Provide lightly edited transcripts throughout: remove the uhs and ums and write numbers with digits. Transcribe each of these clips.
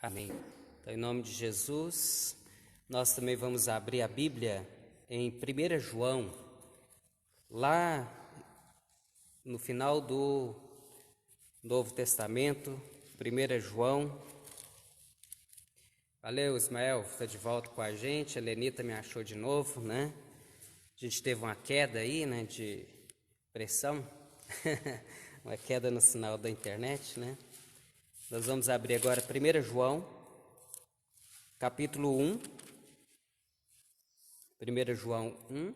Amém. Então, em nome de Jesus, nós também vamos abrir a Bíblia em 1 João, lá no final do Novo Testamento, 1 João. Valeu, Ismael, está de volta com a gente. A Lenita me achou de novo, né? A gente teve uma queda aí, né, de pressão, uma queda no sinal da internet, né? Nós vamos abrir agora 1 João, capítulo 1. 1 João 1.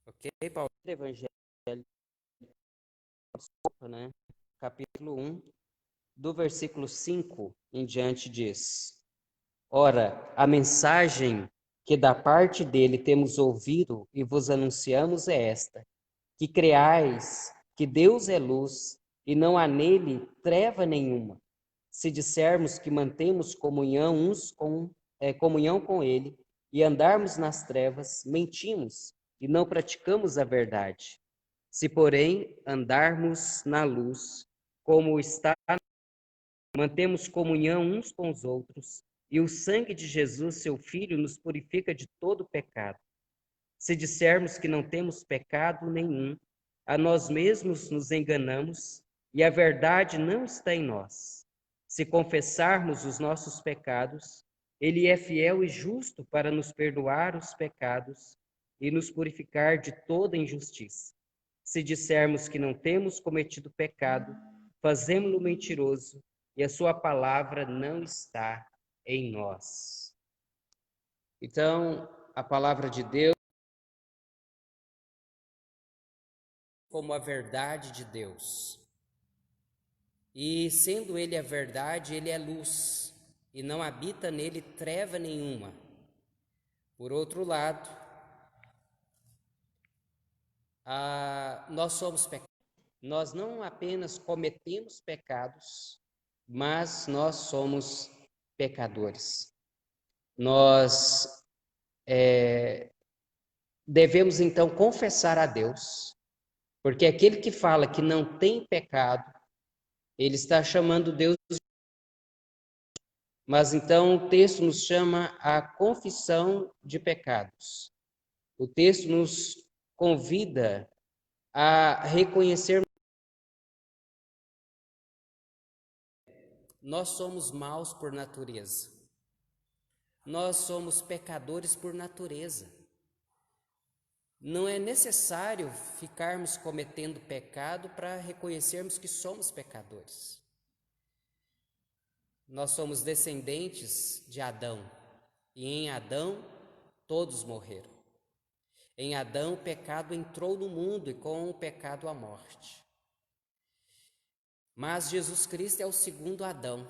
Ok, Paulo? Evangelho, né? Capítulo 1, do versículo 5 em diante diz: Ora, a mensagem que da parte dele temos ouvido e vos anunciamos é esta: que creais que Deus é luz e não há nele treva nenhuma. Se dissermos que mantemos comunhão com ele e andarmos nas trevas, mentimos e não praticamos a verdade. Se, porém, andarmos na luz, como está, mantemos comunhão uns com os outros, e o sangue de Jesus, seu Filho, nos purifica de todo pecado. Se dissermos que não temos pecado nenhum, a nós mesmos nos enganamos e a verdade não está em nós. Se confessarmos os nossos pecados, Ele é fiel e justo para nos perdoar os pecados e nos purificar de toda injustiça. Se dissermos que não temos cometido pecado, fazemo-lo mentiroso e a sua palavra não está em nós. Então, a palavra de Deus como a verdade de Deus. E sendo ele a verdade, ele é luz, e não habita nele treva nenhuma. Por outro lado, nós somos pecadores. Nós não apenas cometemos pecados, mas nós somos pecadores. Nós devemos então confessar a Deus, porque aquele que fala que não tem pecado, ele está chamando Deus. Mas então o texto nos chama à confissão de pecados. O texto nos convida a reconhecer nós somos maus por natureza. Nós somos pecadores por natureza. Não é necessário ficarmos cometendo pecado para reconhecermos que somos pecadores. Nós somos descendentes de Adão, e em Adão todos morreram. Em Adão o pecado entrou no mundo e com o pecado a morte. Mas Jesus Cristo é o segundo Adão,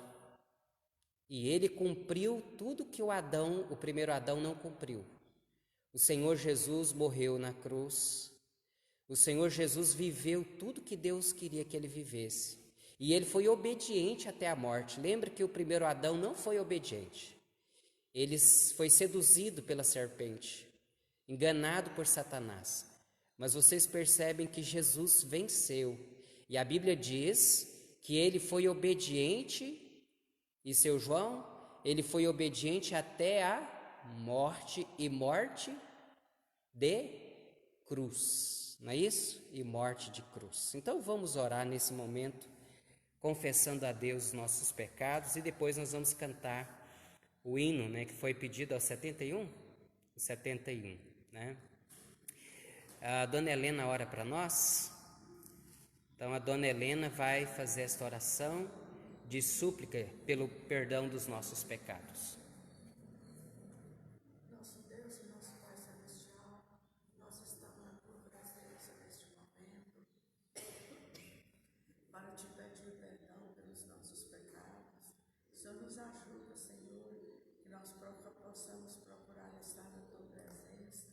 e ele cumpriu tudo que o primeiro Adão não cumpriu. O Senhor Jesus morreu na cruz, o Senhor Jesus viveu tudo que Deus queria que ele vivesse. E ele foi obediente até a morte. Lembra que o primeiro Adão não foi obediente. Ele foi seduzido pela serpente, enganado por Satanás. Mas vocês percebem que Jesus venceu. E a Bíblia diz que ele foi obediente, e seu João, ele foi obediente até a morte, e morte de cruz. Não é isso? E morte de cruz. Então vamos orar nesse momento, confessando a Deus os nossos pecados, e depois nós vamos cantar o hino, né, que foi pedido aos 71? O 71, né? A Dona Helena ora para nós. Então a Dona Helena vai fazer esta oração de súplica pelo perdão dos nossos pecados. Nosso Deus e nosso Pai Celestial, nós estamos na tua presença neste momento para te pedir perdão pelos nossos pecados. O Senhor nos ajuda, Senhor, que nós possamos procurar estar na tua presença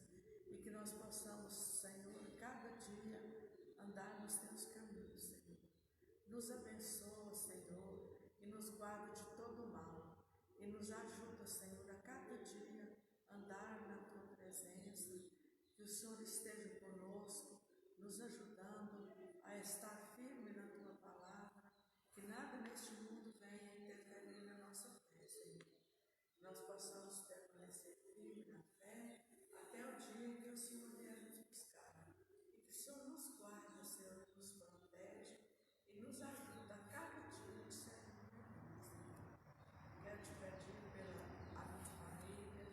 e que nós possamos, Senhor, cada dia andar nos teus caminhos, Senhor. Nos abençoa, Senhor, e nos guarda de todo mal e nos ajuda, Senhor, a cada dia andar na tua presença. Que o Senhor esteja conosco, nos ajudando a estar firme na tua palavra, que nada neste mundo venha interferir na nossa fé, Senhor. Nós possamos permanecer firme na fé até o dia em que o Senhor vier nos buscar. E que o Senhor nos guarda, Senhor, nos protege e nos ajuda a cada dia de ser feliz. Quero te pedir pela a minha família,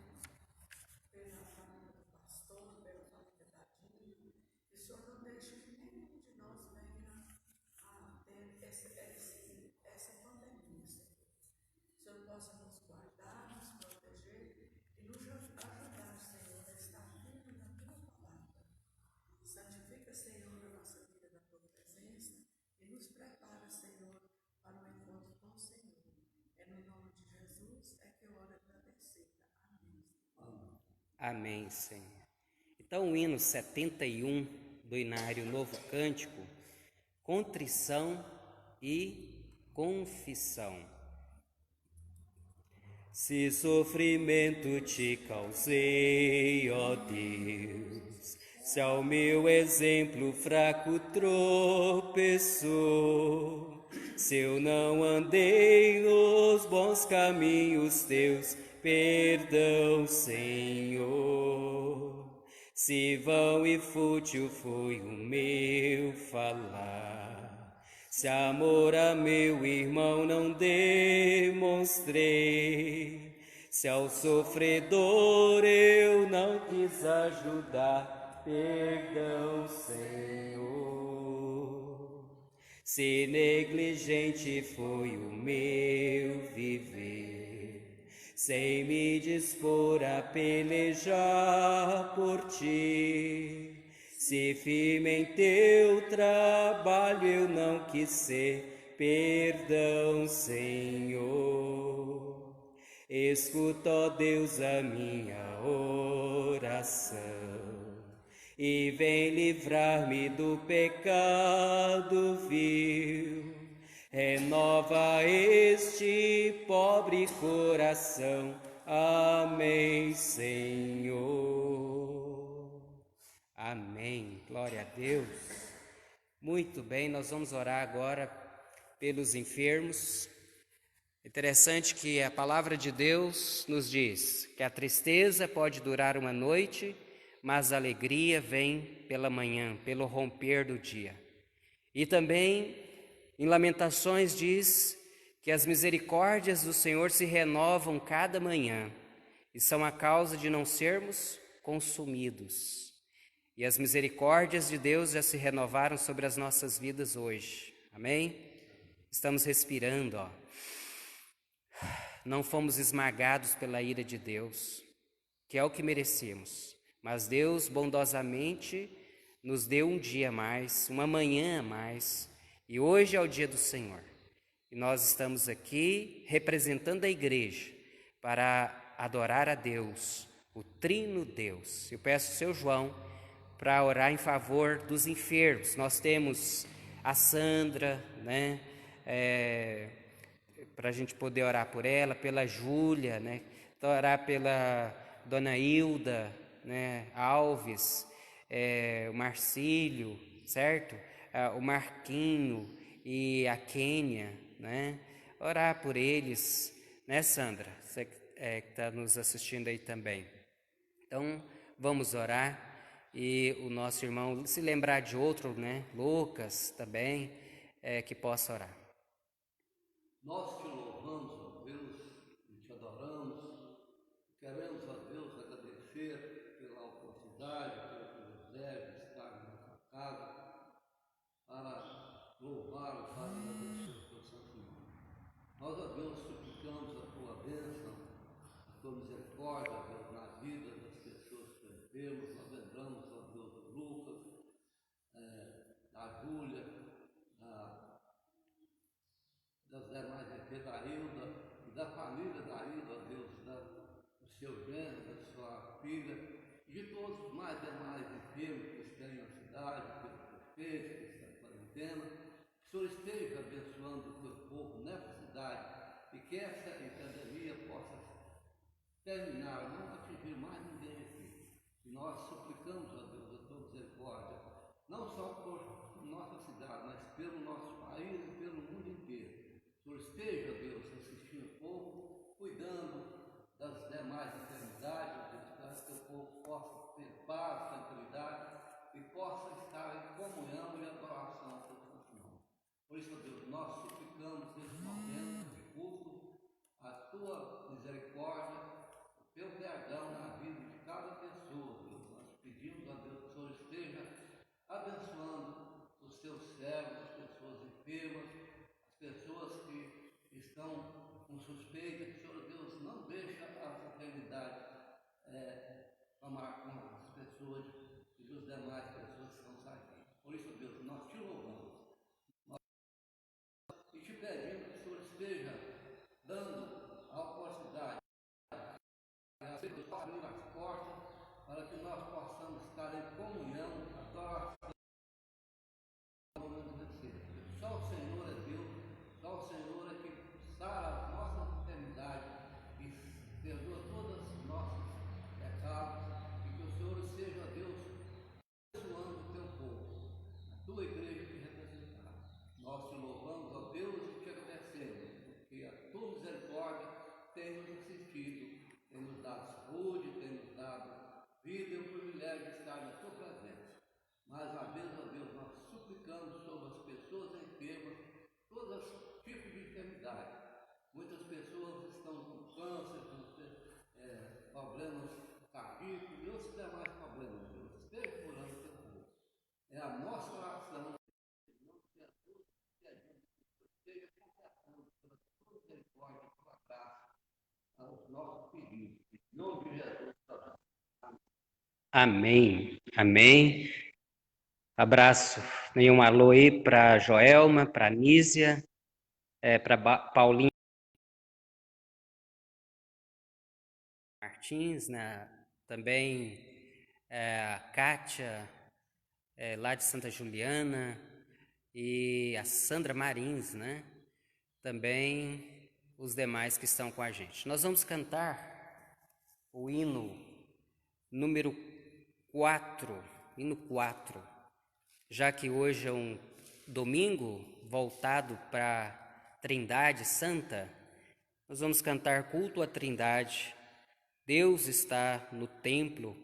pela família do pastor, pela família da Dinho, que o Senhor não deixe que nenhum de nós venha a ter essa pandemia, Senhor. Que o Senhor possa nos guardar, nos proteger e nos ajudar, Senhor, a estar firme na tua palavra. Santifica, Senhor, a nossa vida na tua presença e nos prepara, Senhor, para o encontro com o Senhor. É no nome de Jesus é que eu oro agradecida. Amém. Amém, Senhor. Então, o hino 71 do Inário Novo Cântico, contrição e confissão. Se sofrimento te causei, ó Deus, se ao meu exemplo fraco tropeçou, se eu não andei nos bons caminhos teus, perdão, Senhor. Se vão e fútil foi o meu falar, se amor a meu irmão não demonstrei, se ao sofredor eu não quis ajudar, perdão, Senhor. Se negligente foi o meu viver, sem me dispor a pelejar por ti, se firme em teu trabalho eu não quis ser, perdão, Senhor. Escuta, ó Deus, a minha oração e vem livrar-me do pecado vil. Renova este pobre coração. Amém, Senhor. Amém. Glória a Deus. Muito bem, nós vamos orar agora pelos enfermos. Interessante que a palavra de Deus nos diz que a tristeza pode durar uma noite, mas a alegria vem pela manhã, pelo romper do dia. E também em Lamentações diz que as misericórdias do Senhor se renovam cada manhã e são a causa de não sermos consumidos. E as misericórdias de Deus já se renovaram sobre as nossas vidas hoje. Amém? Estamos respirando, ó. Não fomos esmagados pela ira de Deus, que é o que merecemos. Mas Deus bondosamente nos deu um dia a mais, uma manhã a mais. E hoje é o dia do Senhor. E nós estamos aqui representando a igreja para adorar a Deus, o Trino Deus. Eu peço ao seu João para orar em favor dos enfermos. Nós temos a Sandra, né? Para a gente poder orar por ela, pela Júlia, né? Então, orar pela Dona Hilda, né? Alves, o Marcílio, certo? O Marquinho e a Quênia, né? Orar por eles, né, Sandra? Você que está nos assistindo aí também. Então, vamos orar e o nosso irmão, se lembrar de outro, né? Lucas também, que possa orar. Nós te louvamos, ó Deus, e te adoramos. Queremos, ó Deus, agradecer pela oportunidade, pelo privilégio de estar em nossa casa, para louvar o Pai e agradecer o teu santo nome. Nós, ó Deus, suplicamos a tua bênção, a tua misericórdia, ó Deus, na vida das pessoas que enfermos. Nós lembramos, ó Deus, do Lucas, da Júlia, das demais irmãs da Hilda e da família da Hilda, ó Deus, do seu genro, da sua filha, e de todos os mais demais enfermos que estão na cidade, pelo prefeito, que está em quarentena. Que o Senhor esteja abençoando o teu povo nessa cidade, e que essa epidemia possa terminar, não atingir mais ninguém aqui. E nós suplicamos a Deus a tua misericórdia, não só por nossa cidade, mas pelo nosso país e pelo mundo inteiro. O Senhor esteja, Deus, assistindo o povo, cuidando das demais enfermidades, Deus, para que o povo possa ter paz, tranquilidade e possa estar em comunhão e adoração ao teu santo nome. Por isso, Deus, nós suplicamos nesse momento de culto a tua misericórdia, o teu perdão na vida de cada pessoa, Deus. Nós pedimos a Deus que o Senhor esteja abençoando os teus servos, as pessoas enfermas, as pessoas que estão com suspeita, que o Senhor Deus não deixa as enfermidades tomar conta das pessoas e dos demais pessoas que estão saindo. Por isso, Deus, nós te louvamos. E te pedimos que o Senhor esteja dando a oportunidade de abrir as portas para que nós possamos estar em comunhão, adoração. Só o Senhor é Deus, só o Senhor é que sara as nossas enfermidades e perdoa todos os nossos pecados, e que o Senhor seja Deus abençoando o teu povo, a tua igreja que representar. Nós te louvamos, ó Deus, e te agradecemos, porque a tua misericórdia tem nos assistido, tem nos dado saúde, tem nos dado vida e o privilégio de estar na tua presença. Mais uma vez, ó Deus, nós suplicamos sobre as pessoas enfermas, todos os tipos de enfermidade. Muitas pessoas estão com câncer, com problemas cardíacos e outros demais problemas, Deus. Esteja curando o teu povo. É a nossa oração. Esteja completando pela tua misericórdia, pela graça, aos nossos pedidos. Em nome de Jesus. Amém. Amém. Abraço. Um alô aí para Joelma, para Nísia, para Paulinho Martins, né? Também a Kátia, lá de Santa Juliana, e a Sandra Marins, né? Também os demais que estão com a gente. Nós vamos cantar o hino número 4, hino 4, já que hoje é um domingo voltado para a Trindade Santa, nós vamos cantar culto à Trindade. Deus está no templo,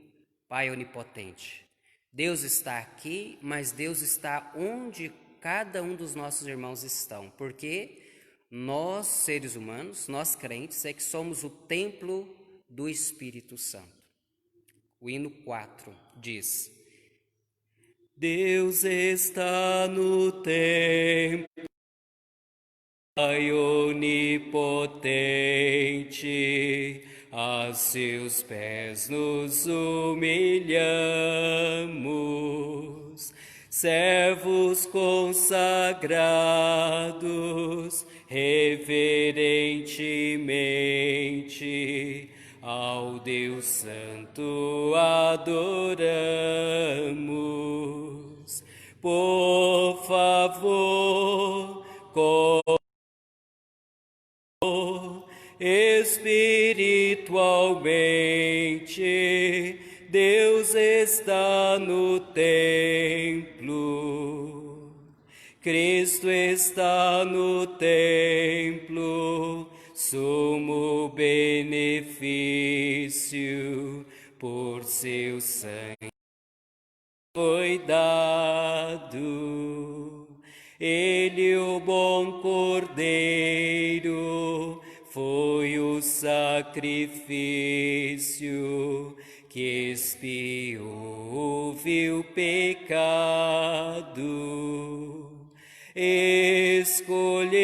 Pai onipotente. Deus está aqui, mas Deus está onde cada um dos nossos irmãos estão, porque nós, seres humanos, nós crentes, é que somos o templo do Espírito Santo. O hino 4 diz: Deus está no templo, Pai onipotente, a seus pés nos humilhamos, servos consagrados, reverentemente ao Deus Santo adoramos. Por favor, espiritualmente, Deus está no templo. Cristo está no templo, sumo benefício, por seu sangue foi dado. Ele, o bom Cordeiro, foi o sacrifício que expiou o vil pecado. Escolheu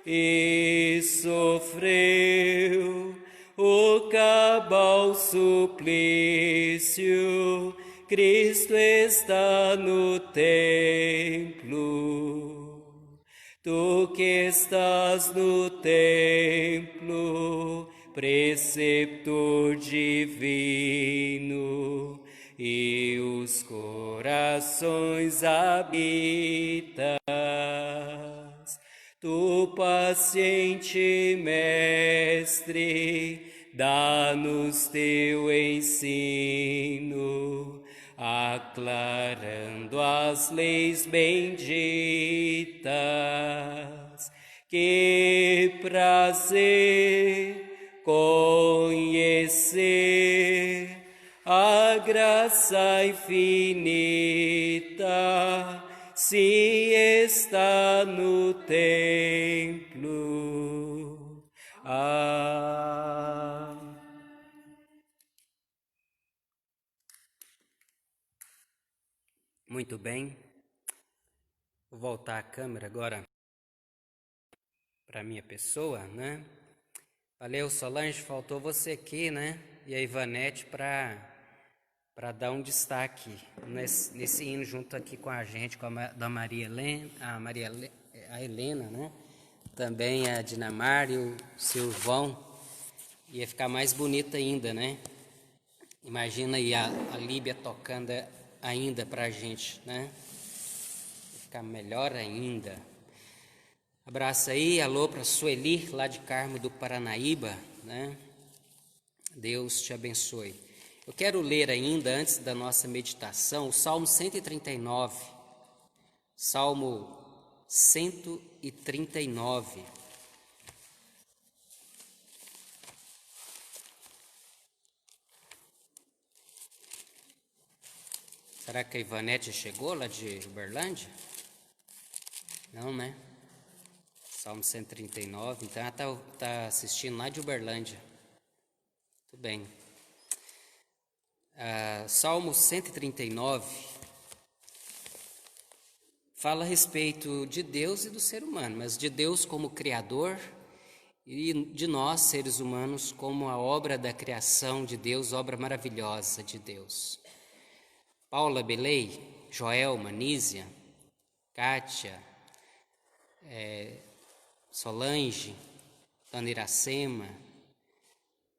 e sofreu o cabal suplício. Cristo está no templo. Tu que estás no templo, preceptor divino, e os corações habitas. Tu, paciente Mestre, dá-nos teu ensino, aclarando as leis benditas. Que prazer conhecer a graça infinita se está no templo. Muito bem. Vou voltar a câmera agora para minha pessoa, né? Valeu, Solange, faltou você aqui, né? E a Ivanete para dar um destaque nesse hino junto aqui com a gente, com a Maria Helena, a Helena, né? Também a Dinamar e o Silvão. Ia ficar mais bonita ainda, né? Imagina aí a Líbia tocando ainda pra gente, né? Ia ficar melhor ainda. Abraço aí, alô para Sueli, lá de Carmo do Paranaíba, né? Deus te abençoe. Eu quero ler ainda, antes da nossa meditação, o Salmo 139. Salmo 139. Será que a Ivanete chegou lá de Uberlândia? Não, né? Salmo 139, então ela está assistindo lá de Uberlândia. Tudo bem. Salmo 139 fala a respeito de Deus e do ser humano, mas de Deus como Criador e de nós, seres humanos, como a obra da criação de Deus, obra maravilhosa de Deus. Paula Belei, Joelma, Nízia, Kátia, Solange, Dona Iracema,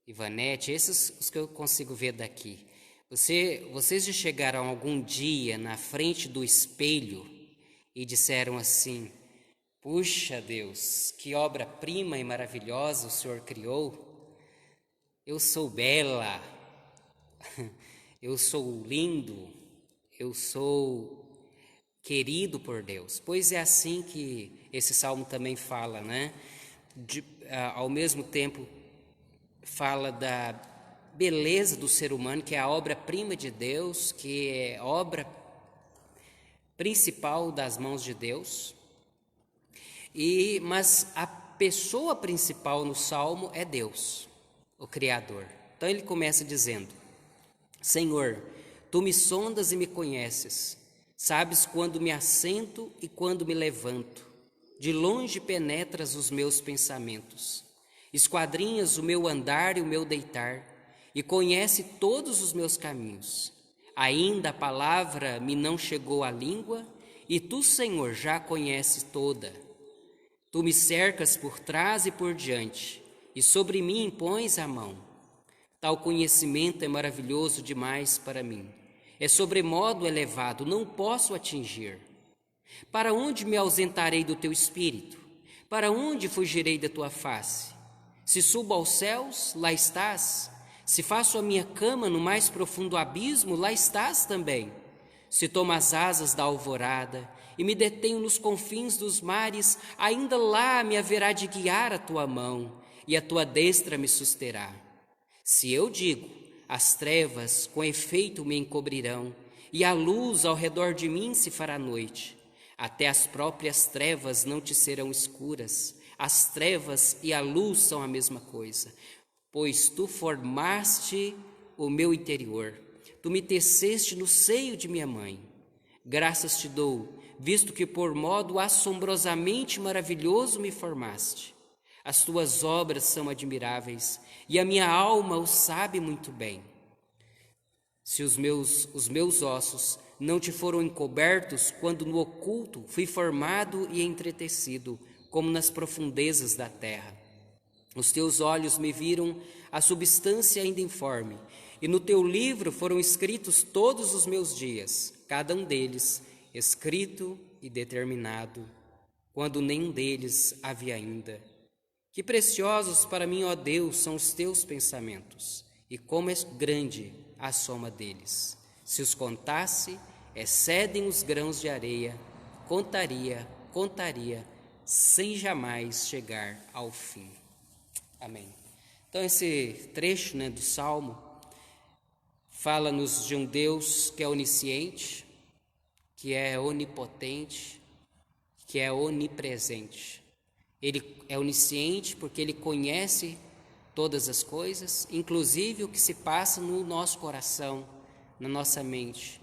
Ivanete, esses os que eu consigo ver daqui. Vocês já chegaram algum dia na frente do espelho e disseram assim: puxa Deus, que obra-prima e maravilhosa o Senhor criou. Eu sou bela, eu sou lindo, eu sou querido por Deus. Pois é assim que esse salmo também fala, né? Ao mesmo tempo fala da beleza do ser humano, que é a obra-prima de Deus, que é obra principal das mãos de Deus. Mas a pessoa principal no salmo é Deus, o Criador. Então ele começa dizendo: Senhor, tu me sondas e me conheces, sabes quando me assento e quando me levanto. De longe penetras os meus pensamentos, esquadrinhas o meu andar e o meu deitar, e conhece todos os meus caminhos. Ainda a palavra me não chegou à língua, e tu, Senhor, já a conheces toda. Tu me cercas por trás e por diante, e sobre mim impões a mão. Tal conhecimento é maravilhoso demais para mim. É sobremodo elevado, não posso atingir. Para onde me ausentarei do teu espírito? Para onde fugirei da tua face? Se subo aos céus, lá estás. Se faço a minha cama no mais profundo abismo, lá estás também. Se tomo as asas da alvorada e me detenho nos confins dos mares, ainda lá me haverá de guiar a tua mão, e a tua destra me susterá. Se eu digo, as trevas com efeito me encobrirão, e a luz ao redor de mim se fará noite, até as próprias trevas não te serão escuras. As trevas e a luz são a mesma coisa, pois tu formaste o meu interior, tu me teceste no seio de minha mãe. Graças te dou, visto que por modo assombrosamente maravilhoso me formaste. As tuas obras são admiráveis, e a minha alma o sabe muito bem. Se os meus ossos não te foram encobertos, quando no oculto fui formado e entretecido, como nas profundezas da terra. Os teus olhos me viram a substância ainda informe, e no teu livro foram escritos todos os meus dias, cada um deles escrito e determinado quando nenhum deles havia ainda. Que preciosos para mim, ó Deus, são os teus pensamentos, e como é grande a soma deles. Se os contasse, excedem os grãos de areia, contaria, sem jamais chegar ao fim. Amém. Então esse trecho, do Salmo fala-nos de um Deus que é onisciente, que é onipotente, que é onipresente. Ele é onisciente porque ele conhece todas as coisas, inclusive o que se passa no nosso coração, na nossa mente.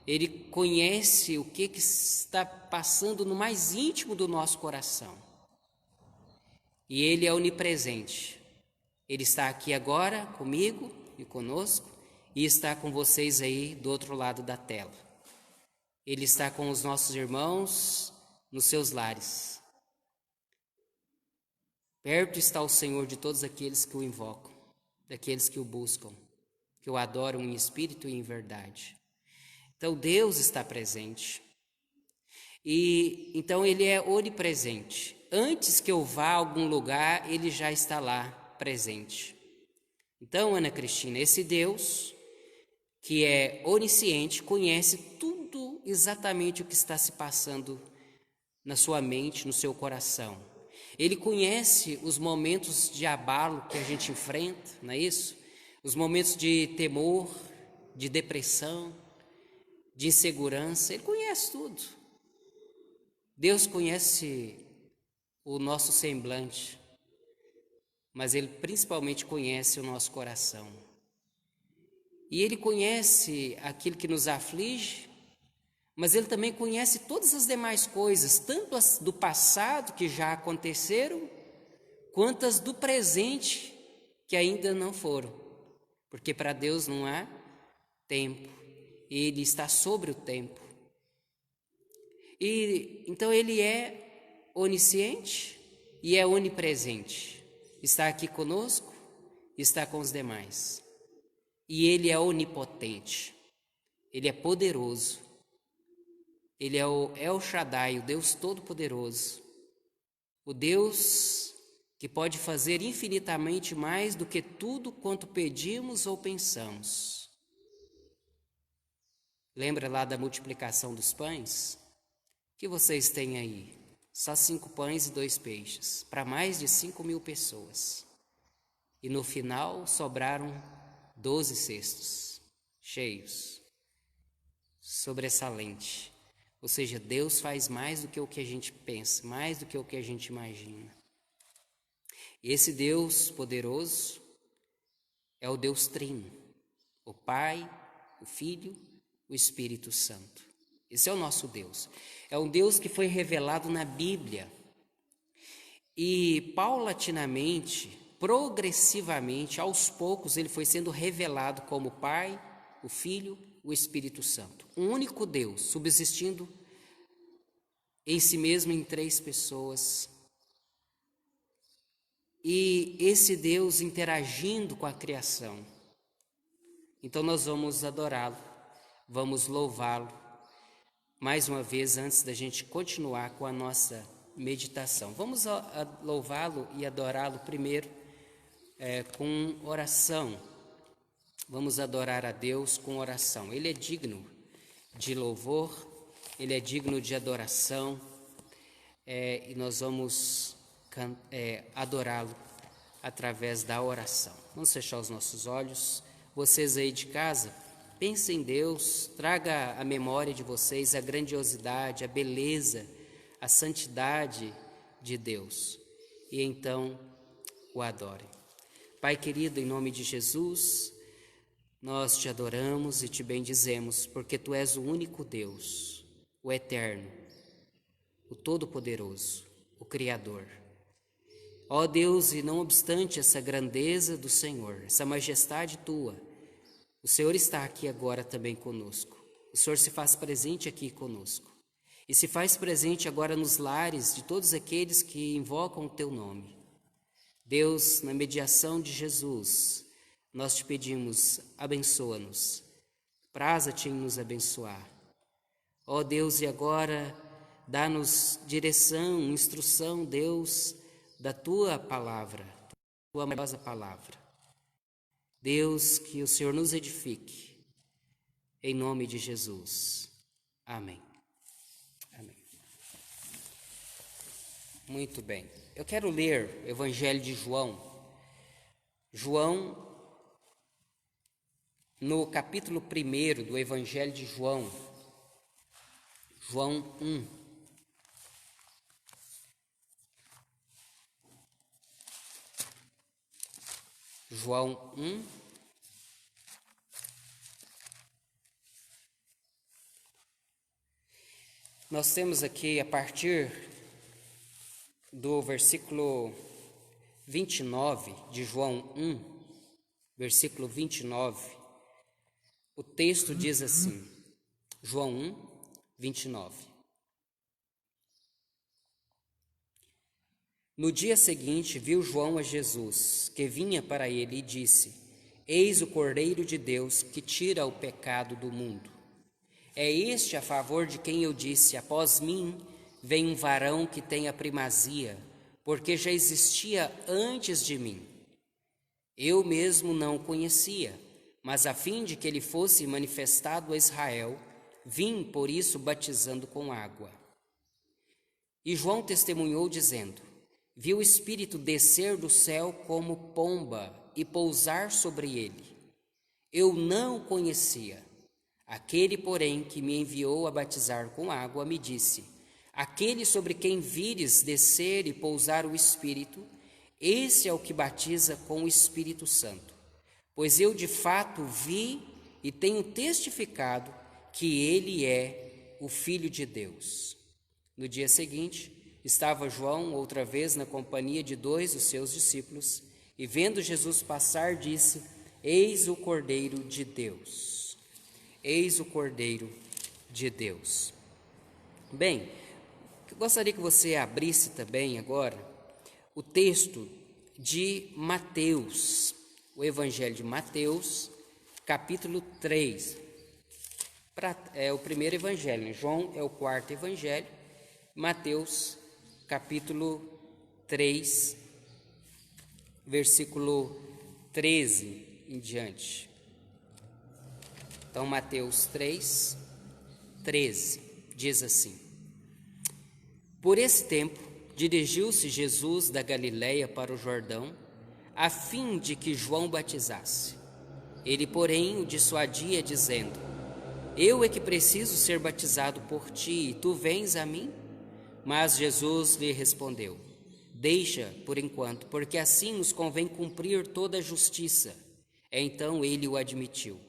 Ele conhece o que está passando no mais íntimo do nosso coração. E ele é onipresente. Ele está aqui agora comigo e conosco e está com vocês aí do outro lado da tela. Ele está com os nossos irmãos nos seus lares. Perto está o Senhor de todos aqueles que o invocam, daqueles que o buscam, que o adoram em espírito e em verdade. Então Deus está presente. E então ele é onipresente. Antes que eu vá a algum lugar, ele já está lá presente. Então, Ana Cristina, esse Deus que é onisciente conhece tudo exatamente o que está se passando na sua mente, no seu coração. Ele conhece os momentos de abalo que a gente enfrenta, não é isso? Os momentos de temor, de depressão, de insegurança. Ele conhece tudo. Deus conhece o nosso semblante, mas Ele principalmente conhece o nosso coração. E Ele conhece aquilo que nos aflige, mas Ele também conhece todas as demais coisas, tanto as do passado que já aconteceram, quanto as do presente que ainda não foram. Porque para Deus não há tempo, Ele está sobre o tempo. E então Ele é onisciente e é onipresente. Está aqui conosco, está com os demais. E Ele é onipotente, Ele é poderoso. Ele é o El Shaddai, o Deus Todo-Poderoso, o Deus que pode fazer infinitamente mais do que tudo quanto pedimos ou pensamos. Lembra lá da multiplicação dos pães? O que vocês têm aí? Só 5 pães e 2 peixes, para mais de 5.000 pessoas. E no final sobraram 12 cestos, cheios, sobressalente. Ou seja, Deus faz mais do que o que a gente pensa, mais do que o que a gente imagina. Esse Deus poderoso é o Deus Trino, o Pai, o Filho, o Espírito Santo. Esse é o nosso Deus. É um Deus que foi revelado na Bíblia. E paulatinamente, progressivamente, aos poucos, ele foi sendo revelado como o Pai, o Filho, o Espírito Santo. Um único Deus, subsistindo em si mesmo em 3 pessoas. E esse Deus interagindo com a criação. Então nós vamos adorá-lo, vamos louvá-lo. Mais uma vez, antes da gente continuar com a nossa meditação. Vamos louvá-lo e adorá-lo primeiro com oração. Vamos adorar a Deus com oração. Ele é digno de louvor, Ele é digno de adoração, e nós vamos adorá-lo através da oração. Vamos fechar os nossos olhos. Vocês aí de casa, pensem em Deus, traga à memória de vocês a grandiosidade, a beleza, a santidade de Deus. E então o adorem. Pai querido, em nome de Jesus, nós te adoramos e te bendizemos, porque Tu és o único Deus, o Eterno, o Todo-Poderoso, o Criador. Ó Deus, e não obstante essa grandeza do Senhor, essa majestade Tua, o Senhor está aqui agora também conosco. O Senhor se faz presente aqui conosco. E se faz presente agora nos lares de todos aqueles que invocam o Teu nome. Deus, na mediação de Jesus, nós te pedimos, abençoa-nos. Praza-te em nos abençoar. Ó Deus, e agora dá-nos direção, instrução, Deus, da tua palavra, tua maravilhosa palavra. Deus, que o Senhor nos edifique, em nome de Jesus. Amém. Amém. Muito bem. Eu quero ler o Evangelho de João. João, no capítulo 1 do Evangelho de João, João 1. João 1. Nós temos aqui, a partir do versículo 29 de João 1, versículo 29, o texto diz assim, João 1, 29. No dia seguinte, viu João a Jesus, que vinha para ele, e disse: Eis o Cordeiro de Deus, que tira o pecado do mundo. É este a favor de quem eu disse: após mim vem um varão que tem a primazia, porque já existia antes de mim. Eu mesmo não o conhecia, mas a fim de que ele fosse manifestado a Israel, vim por isso batizando com água. E João testemunhou dizendo: Vi o Espírito descer do céu como pomba e pousar sobre ele. Eu não o conhecia. Aquele, porém, que me enviou a batizar com água, me disse: Aquele sobre quem vires descer e pousar o Espírito, esse é o que batiza com o Espírito Santo. Pois eu de fato vi e tenho testificado que ele é o Filho de Deus. No dia seguinte, estava João outra vez na companhia de 2 dos seus discípulos, e vendo Jesus passar, disse: Eis o Cordeiro de Deus. Eis o Cordeiro de Deus. Bem, eu gostaria que você abrisse também agora o texto de Mateus, o Evangelho de Mateus, capítulo 3. É o primeiro evangelho, né? João é o quarto evangelho, Mateus, capítulo 3, versículo 13 em diante. Então, Mateus 3, 13, diz assim: Por esse tempo, dirigiu-se Jesus da Galiléia para o Jordão, a fim de que João batizasse. Ele, porém, o dissuadia, dizendo: Eu é que preciso ser batizado por ti, e tu vens a mim? Mas Jesus lhe respondeu: Deixa, por enquanto, porque assim nos convém cumprir toda a justiça. Então ele o admitiu.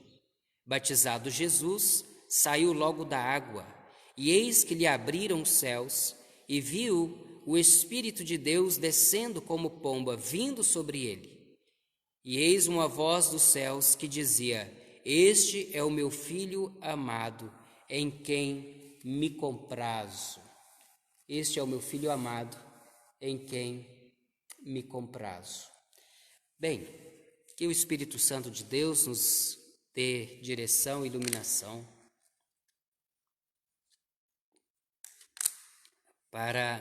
Batizado Jesus, saiu logo da água, e eis que lhe abriram os céus, e viu o Espírito de Deus descendo como pomba, vindo sobre ele. E eis uma voz dos céus que dizia: Este é o meu Filho amado, em quem me comprazo. Este é o meu Filho amado, em quem me comprazo. Bem, que o Espírito Santo de Deus nos dê direção e iluminação para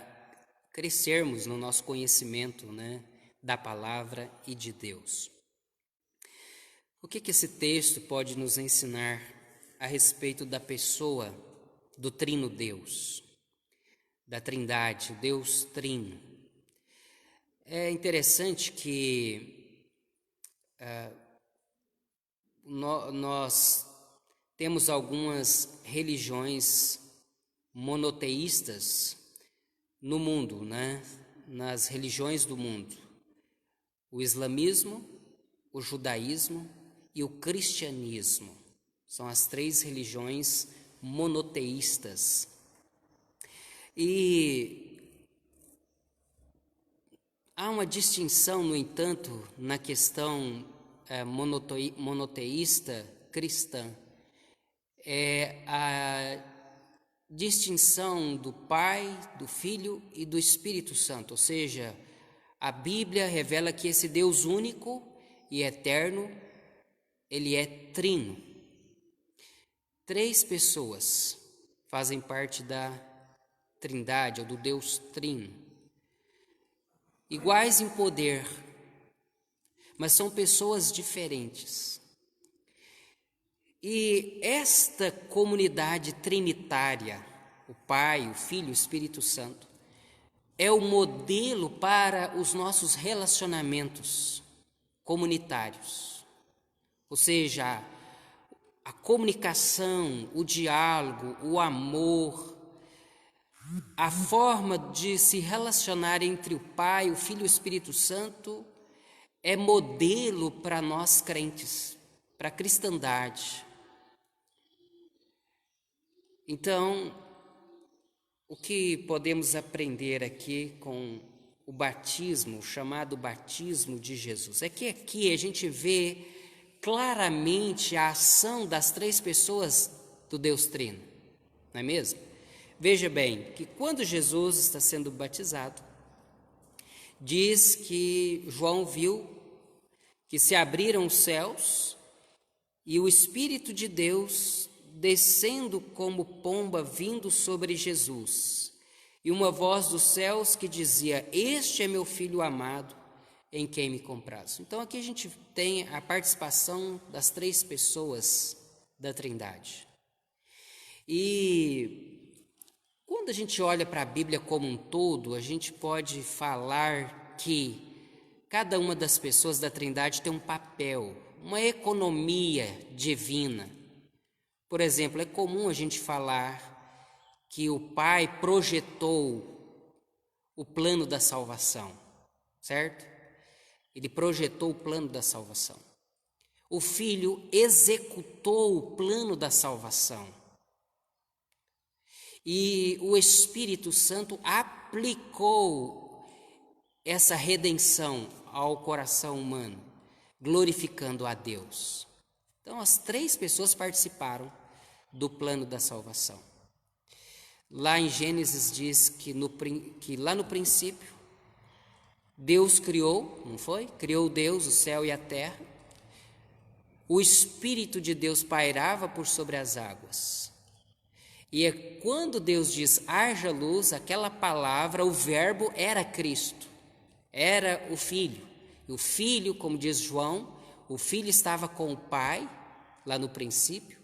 crescermos no nosso conhecimento, da palavra e de Deus. O que esse texto pode nos ensinar a respeito da pessoa do Trino Deus, da Trindade, Deus Trino? É interessante que nós temos algumas religiões monoteístas no mundo, nas religiões do mundo. O islamismo, o judaísmo e o cristianismo são as 3 religiões monoteístas. E há uma distinção, no entanto, na questão monoteísta cristã. É a distinção do Pai, do Filho e do Espírito Santo, ou seja, a Bíblia revela que esse Deus único e eterno, ele é trino. 3 pessoas fazem parte da Trindade, ou do Deus Trino, iguais em poder, mas são pessoas diferentes. E esta comunidade trinitária, o Pai, o Filho e o Espírito Santo, é o modelo para os nossos relacionamentos comunitários. Ou seja, a comunicação, o diálogo, o amor, a forma de se relacionar entre o Pai, o Filho e o Espírito Santo é modelo para nós crentes, para a cristandade. Então, o que podemos aprender aqui com o batismo, chamado batismo de Jesus, é que aqui a gente vê claramente a ação das três pessoas do Deus Trino, não é mesmo? Veja bem, que quando Jesus está sendo batizado, diz que João viu que se abriram os céus e o Espírito de Deus descendo como pomba vindo sobre Jesus, e uma voz dos céus que dizia: este é meu Filho amado, em quem me comprazo. Então aqui a gente tem a participação das três pessoas da Trindade. E quando a gente olha para a Bíblia como um todo, a gente pode falar que cada uma das pessoas da Trindade tem um papel, uma economia divina. Por exemplo, é comum a gente falar que o Pai projetou o plano da salvação, certo? Ele projetou o plano da salvação. O Filho executou o plano da salvação. E o Espírito Santo aplicou essa redenção ao coração humano, glorificando a Deus. Então, as três pessoas participaram do plano da salvação. Lá em Gênesis diz que lá no princípio, Deus criou, não foi? Criou Deus o céu e a terra. O Espírito de Deus pairava por sobre as águas. E é quando Deus diz, haja luz, aquela palavra, o verbo era Cristo, era o Filho. E o Filho, como diz João, o Filho estava com o Pai, lá no princípio,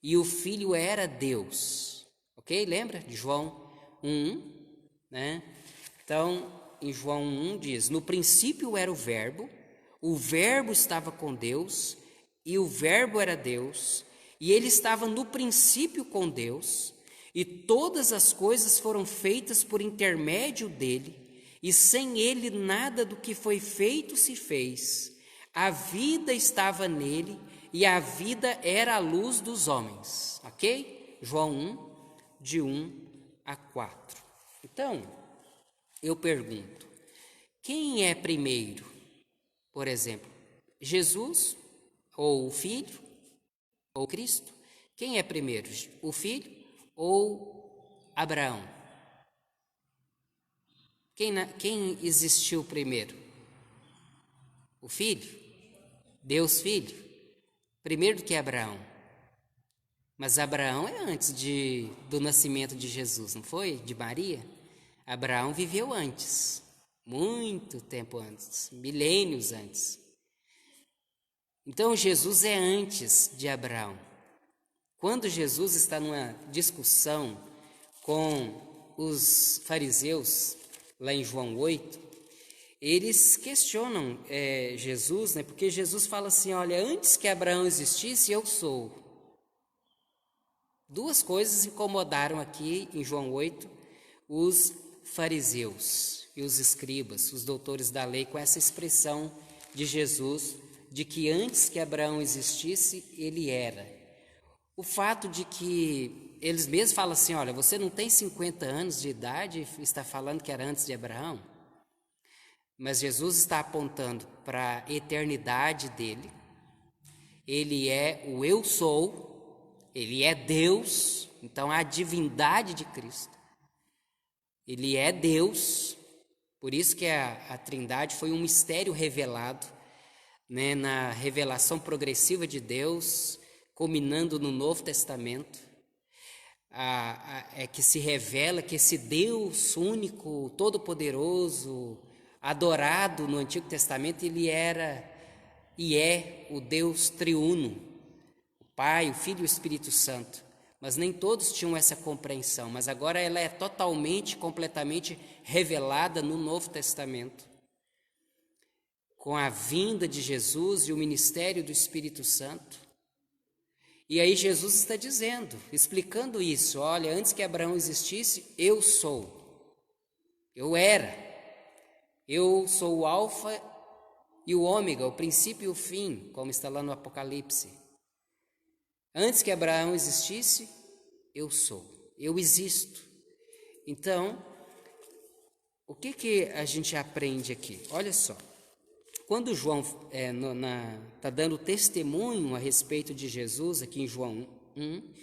e o Filho era Deus. Ok? Lembra de João 1, né? Então, em João 1 diz, no princípio era o verbo estava com Deus, e o verbo era Deus, e ele estava no princípio com Deus, e todas as coisas foram feitas por intermédio dele, e sem ele nada do que foi feito se fez. A vida estava nele, e a vida era a luz dos homens. Ok? João 1, de 1 a 4. Então, eu pergunto, quem é primeiro? Por exemplo, Jesus, ou o Filho, ou Cristo? Quem é primeiro? O Filho ou Abraão? Quem existiu primeiro? O Filho? Deus Filho? Primeiro do que Abraão. Mas Abraão é antes do nascimento de Jesus, não foi? De Maria? Abraão viveu antes, muito tempo antes, milênios antes. Então Jesus é antes de Abraão. Quando Jesus está numa discussão com os fariseus, lá em João 8, eles questionam Jesus, né? Porque Jesus fala assim, olha, antes que Abraão existisse, eu sou. Duas coisas incomodaram aqui em João 8 os fariseus e os escribas, os doutores da lei, com essa expressão de Jesus, de que antes que Abraão existisse, ele era. O fato de que eles mesmos falam assim, olha, você não tem 50 anos de idade e está falando que era antes de Abraão? Mas Jesus está apontando para a eternidade dele. Ele é o eu sou, ele é Deus, então a divindade de Cristo. Ele é Deus, por isso que a Trindade foi um mistério revelado, né, na revelação progressiva de Deus, culminando no Novo Testamento. é que se revela que esse Deus único, todo-poderoso, adorado no Antigo Testamento, ele era e é o Deus triuno, o Pai, o Filho e o Espírito Santo. Mas nem todos tinham essa compreensão, mas agora ela é totalmente, completamente revelada no Novo Testamento. Com a vinda de Jesus e o ministério do Espírito Santo. E aí Jesus está dizendo, explicando isso, olha, antes que Abraão existisse, eu sou, eu era, eu sou o alfa e o ômega, o princípio e o fim, como está lá no Apocalipse. Antes que Abraão existisse, eu sou, eu existo. Então, o que a gente aprende aqui? Olha só, quando João está dando testemunho a respeito de Jesus, aqui em João 1,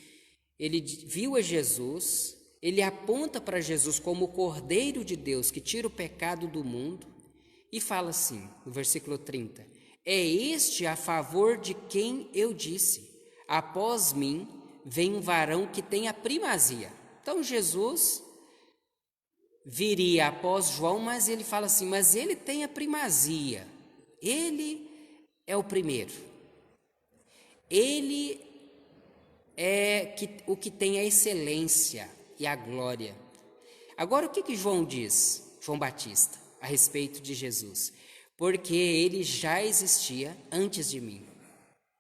ele viu a Jesus, ele aponta para Jesus como o Cordeiro de Deus que tira o pecado do mundo e fala assim, no versículo 30, é este a favor de quem eu disse, após mim vem um varão que tem a primazia. Então Jesus viria após João, mas ele fala assim, mas ele tem a primazia. Ele é o primeiro. Ele é o que tem a excelência e a glória. Agora, o que João diz, João Batista, a respeito de Jesus? Porque ele já existia antes de mim.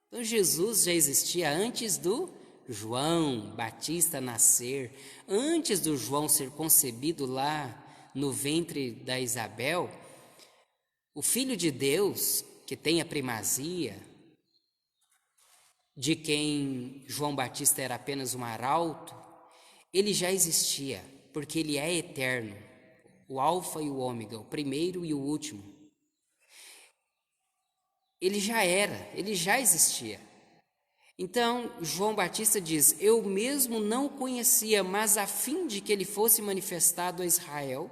Então, Jesus já existia antes do João Batista nascer, antes do João ser concebido lá no ventre da Isabel. O Filho de Deus, que tem a primazia, de quem João Batista era apenas um arauto, ele já existia, porque ele é eterno, o alfa e o ômega, o primeiro e o último. Ele já era, ele já existia. Então, João Batista diz, eu mesmo não o conhecia, mas a fim de que ele fosse manifestado a Israel,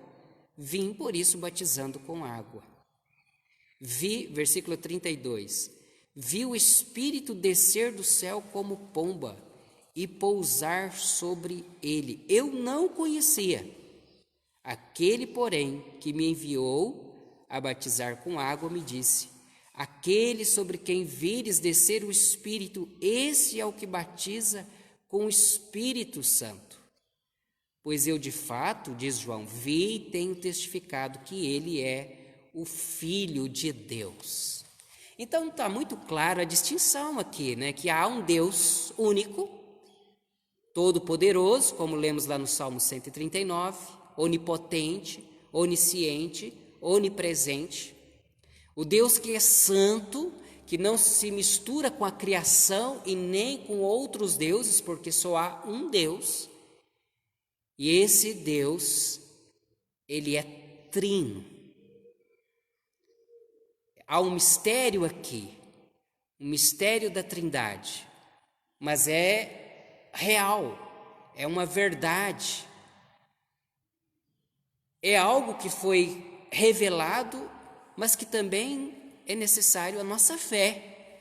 vim por isso batizando com água. Versículo 32, vi o Espírito descer do céu como pomba e pousar sobre ele. Eu não o conhecia. Aquele, porém, que me enviou a batizar com água, me disse, aquele sobre quem vires descer o Espírito, esse é o que batiza com o Espírito Santo. Pois eu, de fato, diz João, vi e tenho testificado que ele é o Filho de Deus. Então está muito claro a distinção aqui, né? Que há um Deus único, todo-poderoso, como lemos lá no Salmo 139, onipotente, onisciente, onipresente. O Deus que é santo, que não se mistura com a criação e nem com outros deuses, porque só há um Deus. E esse Deus, ele é trino. Há um mistério aqui, um mistério da Trindade, mas é real, é uma verdade. É algo que foi revelado, mas que também é necessário a nossa fé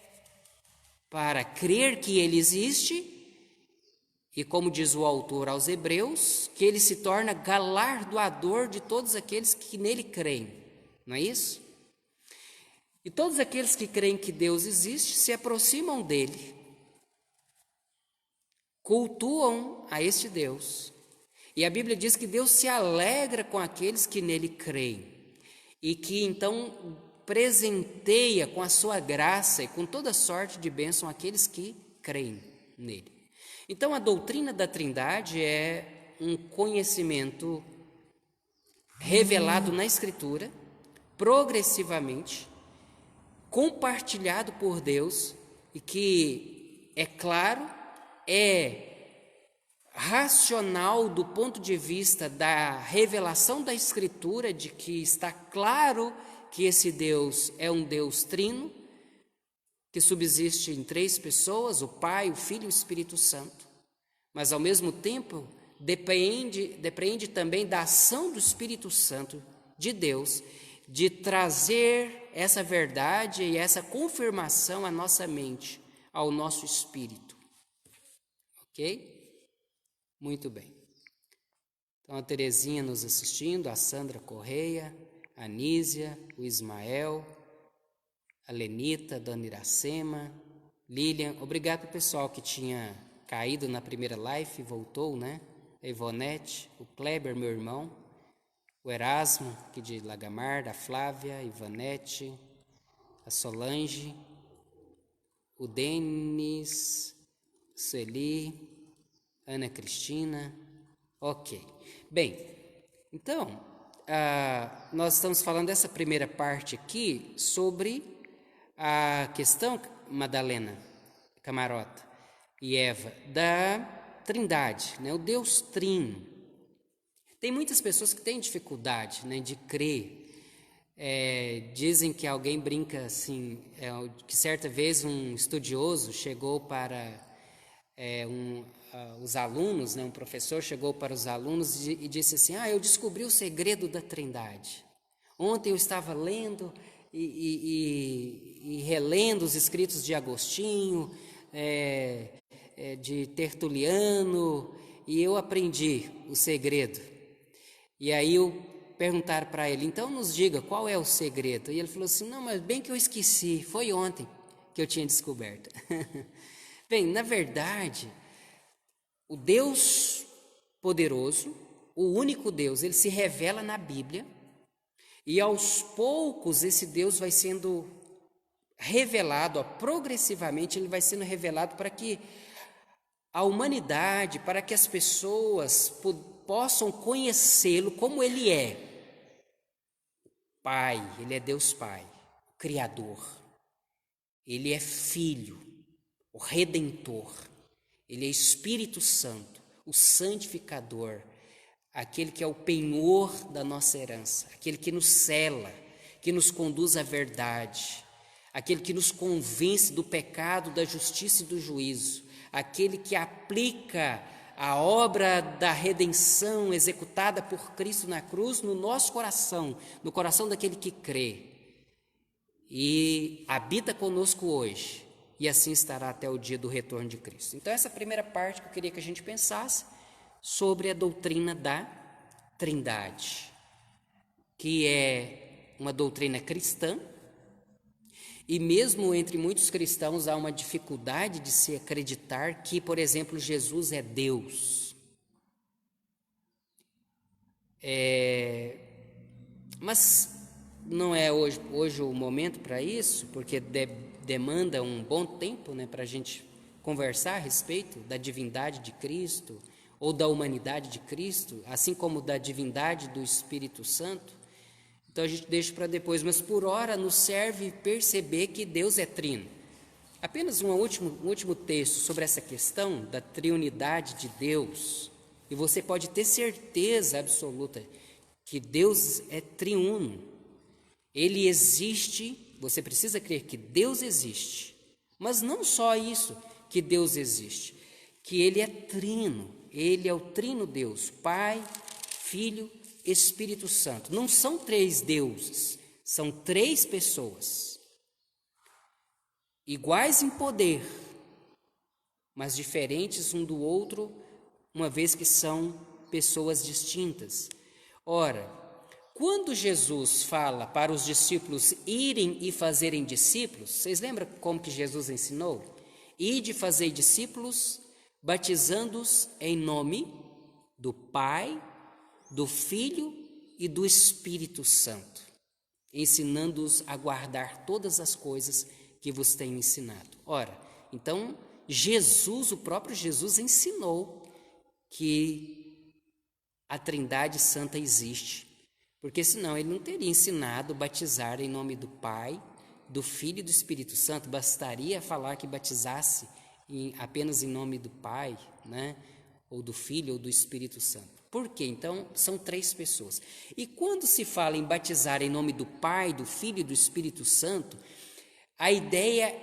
para crer que ele existe e, como diz o autor aos Hebreus, que ele se torna galardoador de todos aqueles que nele creem, não é isso? E todos aqueles que creem que Deus existe se aproximam dele, cultuam a este Deus. E a Bíblia diz que Deus se alegra com aqueles que nele creem e que então presenteia com a sua graça e com toda sorte de bênção aqueles que creem nele. Então a doutrina da Trindade é um conhecimento revelado na Escritura, progressivamente, compartilhado por Deus e que, é claro, é racional do ponto de vista da revelação da Escritura, de que está claro que esse Deus é um Deus trino, que subsiste em 3 pessoas, o Pai, o Filho e o Espírito Santo, mas ao mesmo tempo depende também da ação do Espírito Santo de Deus, de trazer essa verdade e essa confirmação à nossa mente, ao nosso espírito. Ok? Muito bem. Então, a Terezinha nos assistindo, a Sandra Correia, a Nísia, o Ismael, a Lenita, a Dona Iracema, Lilian. Obrigado ao pessoal que tinha caído na primeira live e voltou, né? A Ivonete, o Kleber, meu irmão, o Erasmo, aqui de Lagamar, a Flávia, a Ivanete, a Solange, o Denis, Sueli, Ana Cristina. Ok. Bem, então, nós estamos falando dessa primeira parte aqui sobre a questão, Madalena Camarota e Eva, da Trindade, né? O Deus Trino. Tem muitas pessoas que têm dificuldade, né, de crer. Dizem que alguém brinca assim, que certa vez um estudioso chegou para os alunos, né, um professor chegou para os alunos e disse assim: eu descobri o segredo da Trindade. Ontem eu estava lendo e relendo os escritos de Agostinho, de Tertuliano, e eu aprendi o segredo. E aí perguntaram para ele: então nos diga, qual é o segredo? E ele falou assim: não, mas bem que eu esqueci, foi ontem que eu tinha descoberto. Bem, na verdade, o Deus poderoso, o único Deus, ele se revela na Bíblia, e aos poucos esse Deus vai sendo revelado, progressivamente ele vai sendo revelado para que a humanidade, para que as pessoas possam conhecê-lo como ele é. Pai, ele é Deus Pai, o Criador, ele é Filho, o Redentor, ele é Espírito Santo, o Santificador, aquele que é o penhor da nossa herança, aquele que nos cela, que nos conduz à verdade, aquele que nos convence do pecado, da justiça e do juízo, aquele que aplica a obra da redenção executada por Cristo na cruz no nosso coração, no coração daquele que crê, e habita conosco hoje, e assim estará até o dia do retorno de Cristo. Então essa é a primeira parte que eu queria que a gente pensasse sobre a doutrina da Trindade, que é uma doutrina cristã, e mesmo entre muitos cristãos há uma dificuldade de se acreditar que, por exemplo, Jesus é Deus. Mas não é hoje o momento para isso, porque demanda um bom tempo, né, para a gente conversar a respeito da divindade de Cristo ou da humanidade de Cristo, assim como da divindade do Espírito Santo. Então a gente deixa para depois, mas por hora nos serve perceber que Deus é trino. Apenas um último texto sobre essa questão da triunidade de Deus, e você pode ter certeza absoluta que Deus é triuno. Ele existe, você precisa crer que Deus existe, mas não só isso, que Deus existe, que Ele é trino, Ele é o trino Deus, Pai, Filho, Espírito Santo. Não são três deuses, são três pessoas, iguais em poder, mas diferentes um do outro, uma vez que são pessoas distintas. Ora, quando Jesus fala para os discípulos irem e fazerem discípulos, vocês lembram como que Jesus ensinou? Ide fazer discípulos, batizando-os em nome do Pai, do Filho e do Espírito Santo, ensinando-os a guardar todas as coisas que vos tenho ensinado. Ora, então Jesus, o próprio Jesus, ensinou que a Trindade Santa existe, porque senão ele não teria ensinado batizar em nome do Pai, do Filho e do Espírito Santo. Bastaria falar que batizasse apenas em nome do Pai, né? Ou do Filho ou do Espírito Santo. Por quê? Então, são três pessoas. E quando se fala em batizar em nome do Pai, do Filho e do Espírito Santo, a ideia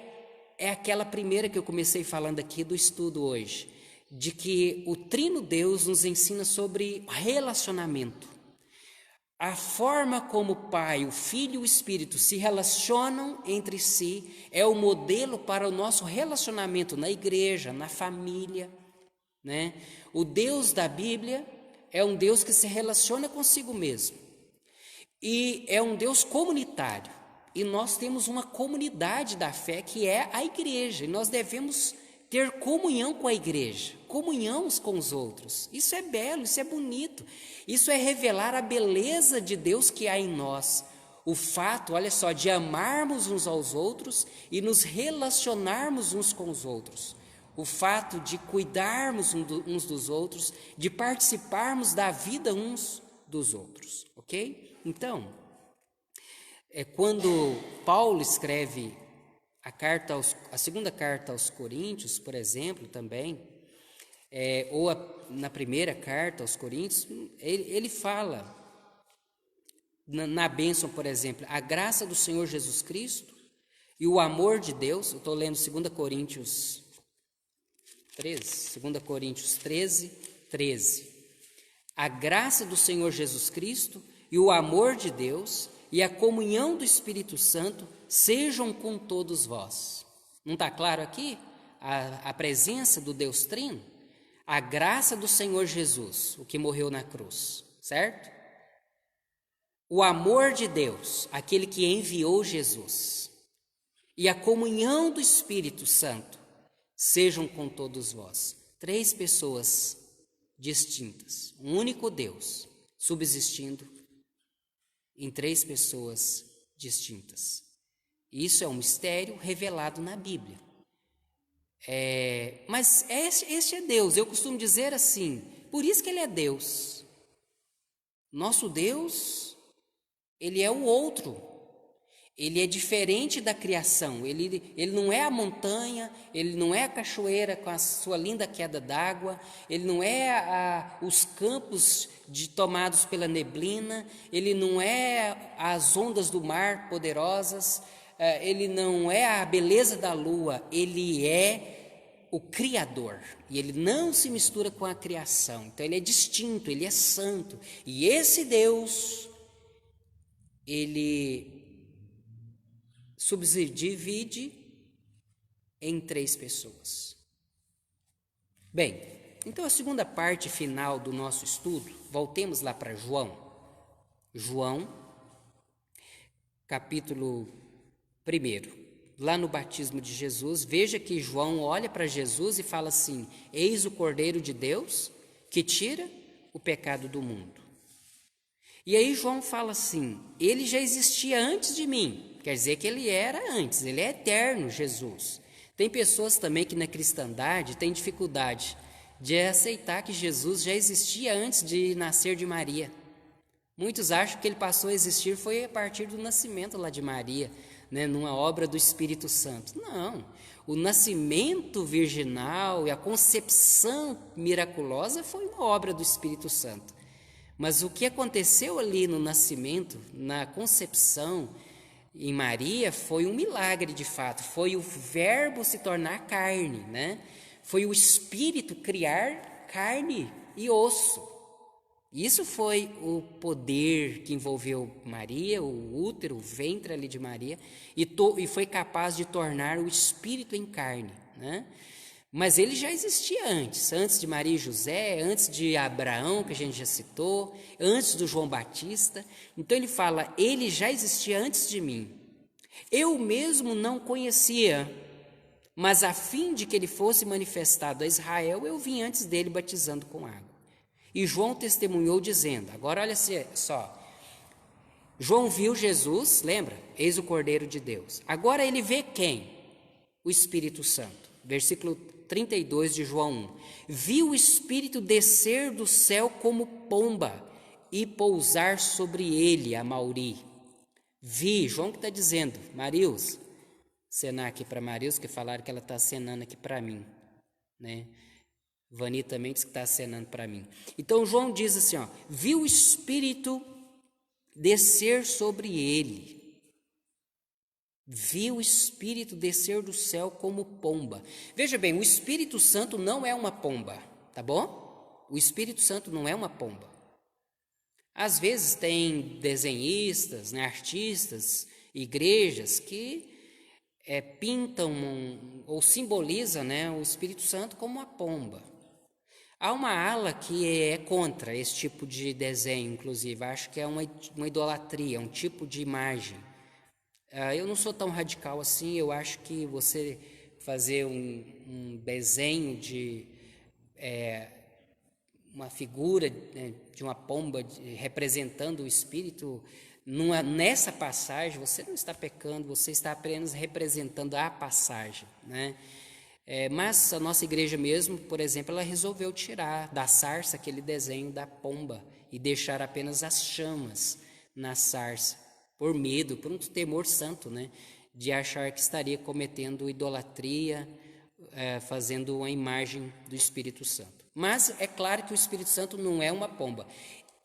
é aquela primeira que eu comecei falando aqui do estudo hoje, de que o Trino Deus nos ensina sobre relacionamento. A forma como o Pai, o Filho e o Espírito se relacionam entre si é o modelo para o nosso relacionamento na igreja, na família. né? O Deus da Bíblia é um Deus que se relaciona consigo mesmo. E é um Deus comunitário. E nós temos uma comunidade da fé que é a igreja. E nós devemos ter comunhão com a igreja, comunhão uns com os outros. Isso é belo, isso é bonito. Isso é revelar a beleza de Deus que há em nós. O fato, olha só, de amarmos uns aos outros e nos relacionarmos uns com os outros. O fato de cuidarmos uns dos outros, de participarmos da vida uns dos outros, ok? Então, quando Paulo escreve a segunda carta aos Coríntios, por exemplo, também, ou na primeira carta aos Coríntios, ele fala na bênção, por exemplo, a graça do Senhor Jesus Cristo e o amor de Deus. Eu estou lendo 2 Coríntios 13, 13. A graça do Senhor Jesus Cristo e o amor de Deus e a comunhão do Espírito Santo sejam com todos vós. Não está claro aqui a presença do Deus Trino? A graça do Senhor Jesus, o que morreu na cruz, certo? O amor de Deus, aquele que enviou Jesus, e a comunhão do Espírito Santo sejam com todos vós. 3 pessoas distintas, um único Deus subsistindo em 3 pessoas distintas. Isso é um mistério revelado na Bíblia. Mas este é Deus. Eu costumo dizer assim, por isso que Ele é Deus. Nosso Deus, Ele é o outro. Ele é diferente da criação. Ele não é a montanha, Ele não é a cachoeira com a sua linda queda d'água, Ele não é os campos tomados pela neblina, Ele não é as ondas do mar poderosas, Ele não é a beleza da lua, Ele é o Criador. E Ele não se mistura com a criação. Então Ele é distinto, Ele é santo. E esse Deus, Ele subdivide em 3 pessoas. Bem, então a segunda parte final do nosso estudo, voltemos lá para João. João, capítulo 1, lá no batismo de Jesus, veja que João olha para Jesus e fala assim: eis o Cordeiro de Deus que tira o pecado do mundo. E aí João fala assim, ele já existia antes de mim. Quer dizer que ele era antes, ele é eterno, Jesus. Tem pessoas também que na cristandade têm dificuldade de aceitar que Jesus já existia antes de nascer de Maria. Muitos acham que ele passou a existir foi a partir do nascimento lá de Maria, né, numa obra do Espírito Santo. Não, o nascimento virginal e a concepção miraculosa foi uma obra do Espírito Santo. Mas o que aconteceu ali no nascimento, na concepção em Maria, foi um milagre de fato, foi o verbo se tornar carne, né? Foi o Espírito criar carne e osso. Isso foi o poder que envolveu Maria, o útero, o ventre ali de Maria, e foi capaz de tornar o Espírito em carne, né? Mas ele já existia antes de Maria e José, antes de Abraão, que a gente já citou, antes do João Batista. Então ele fala, ele já existia antes de mim. Eu mesmo não conhecia, mas a fim de que ele fosse manifestado a Israel, eu vim antes dele batizando com água. E João testemunhou dizendo, agora olha só, João viu Jesus, lembra? Eis o Cordeiro de Deus. Agora ele vê quem? O Espírito Santo. Versículo 32 de João 1. Vi o Espírito descer do céu como pomba e pousar sobre ele, a Mauri. Vi, João que está dizendo, Marius, acenar aqui para Marius, que falaram que ela está acenando aqui para mim, né? Vani também diz que está acenando para mim. Então João diz assim, ó, vi o Espírito descer sobre ele. Vi o Espírito descer do céu como pomba. Veja bem, o Espírito Santo não é uma pomba, tá bom? O Espírito Santo não é uma pomba. Às vezes tem desenhistas, né, artistas, igrejas que pintam ou simbolizam, né, o Espírito Santo como uma pomba. Há uma ala que é contra esse tipo de desenho, inclusive. Acho que é uma idolatria, um tipo de imagem. Eu não sou tão radical assim. Eu acho que você fazer um desenho de uma figura, né, de uma pomba representando o Espírito, nessa passagem você não está pecando, você está apenas representando a passagem, né? Mas a nossa igreja mesmo, por exemplo, ela resolveu tirar da sarça aquele desenho da pomba e deixar apenas as chamas na sarça, por medo, por um temor santo, né, de achar que estaria cometendo idolatria, fazendo uma imagem do Espírito Santo. Mas é claro que o Espírito Santo não é uma pomba.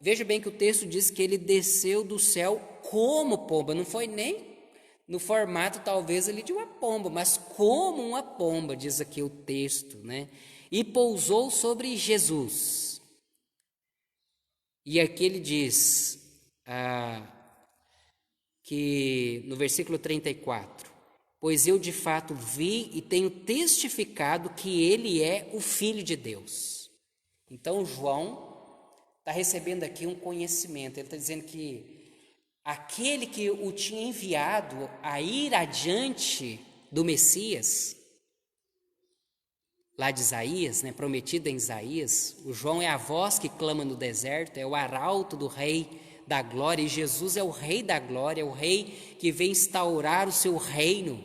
Veja bem que o texto diz que ele desceu do céu como pomba, não foi nem no formato talvez ali de uma pomba, mas como uma pomba, diz aqui o texto, né? E pousou sobre Jesus. E aqui ele diz que no versículo 34, pois eu de fato vi e tenho testificado que ele é o Filho de Deus. Então João está recebendo aqui um conhecimento, ele está dizendo que aquele que o tinha enviado a ir adiante do Messias, lá de Isaías, né, prometido em Isaías, o João é a voz que clama no deserto, é o arauto do Rei da Glória, e Jesus é o Rei da Glória, é o Rei que vem instaurar o seu reino,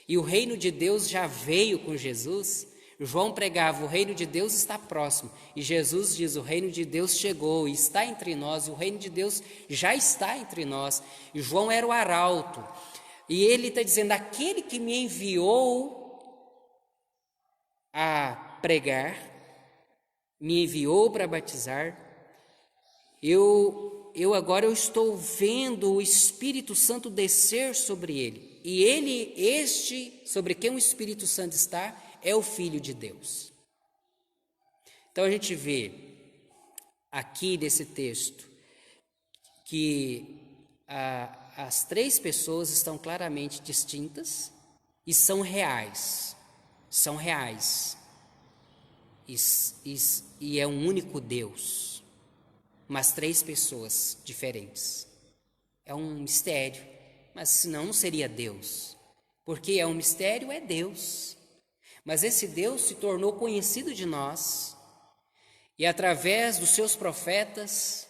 e o reino de Deus já veio com Jesus. João pregava, o reino de Deus está próximo, e Jesus diz, o reino de Deus chegou e está entre nós, e o reino de Deus já está entre nós. E João era o arauto, e ele está dizendo, aquele que me enviou a pregar, me enviou para batizar, eu agora estou vendo o Espírito Santo descer sobre ele, e este sobre quem o Espírito Santo está, é o Filho de Deus. Então a gente vê aqui nesse texto que as três pessoas estão claramente distintas e são reais. São reais. E é um único Deus, mas três pessoas diferentes. É um mistério, mas senão não seria Deus. Porque é um mistério, é Deus. Mas esse Deus se tornou conhecido de nós, e através dos seus profetas,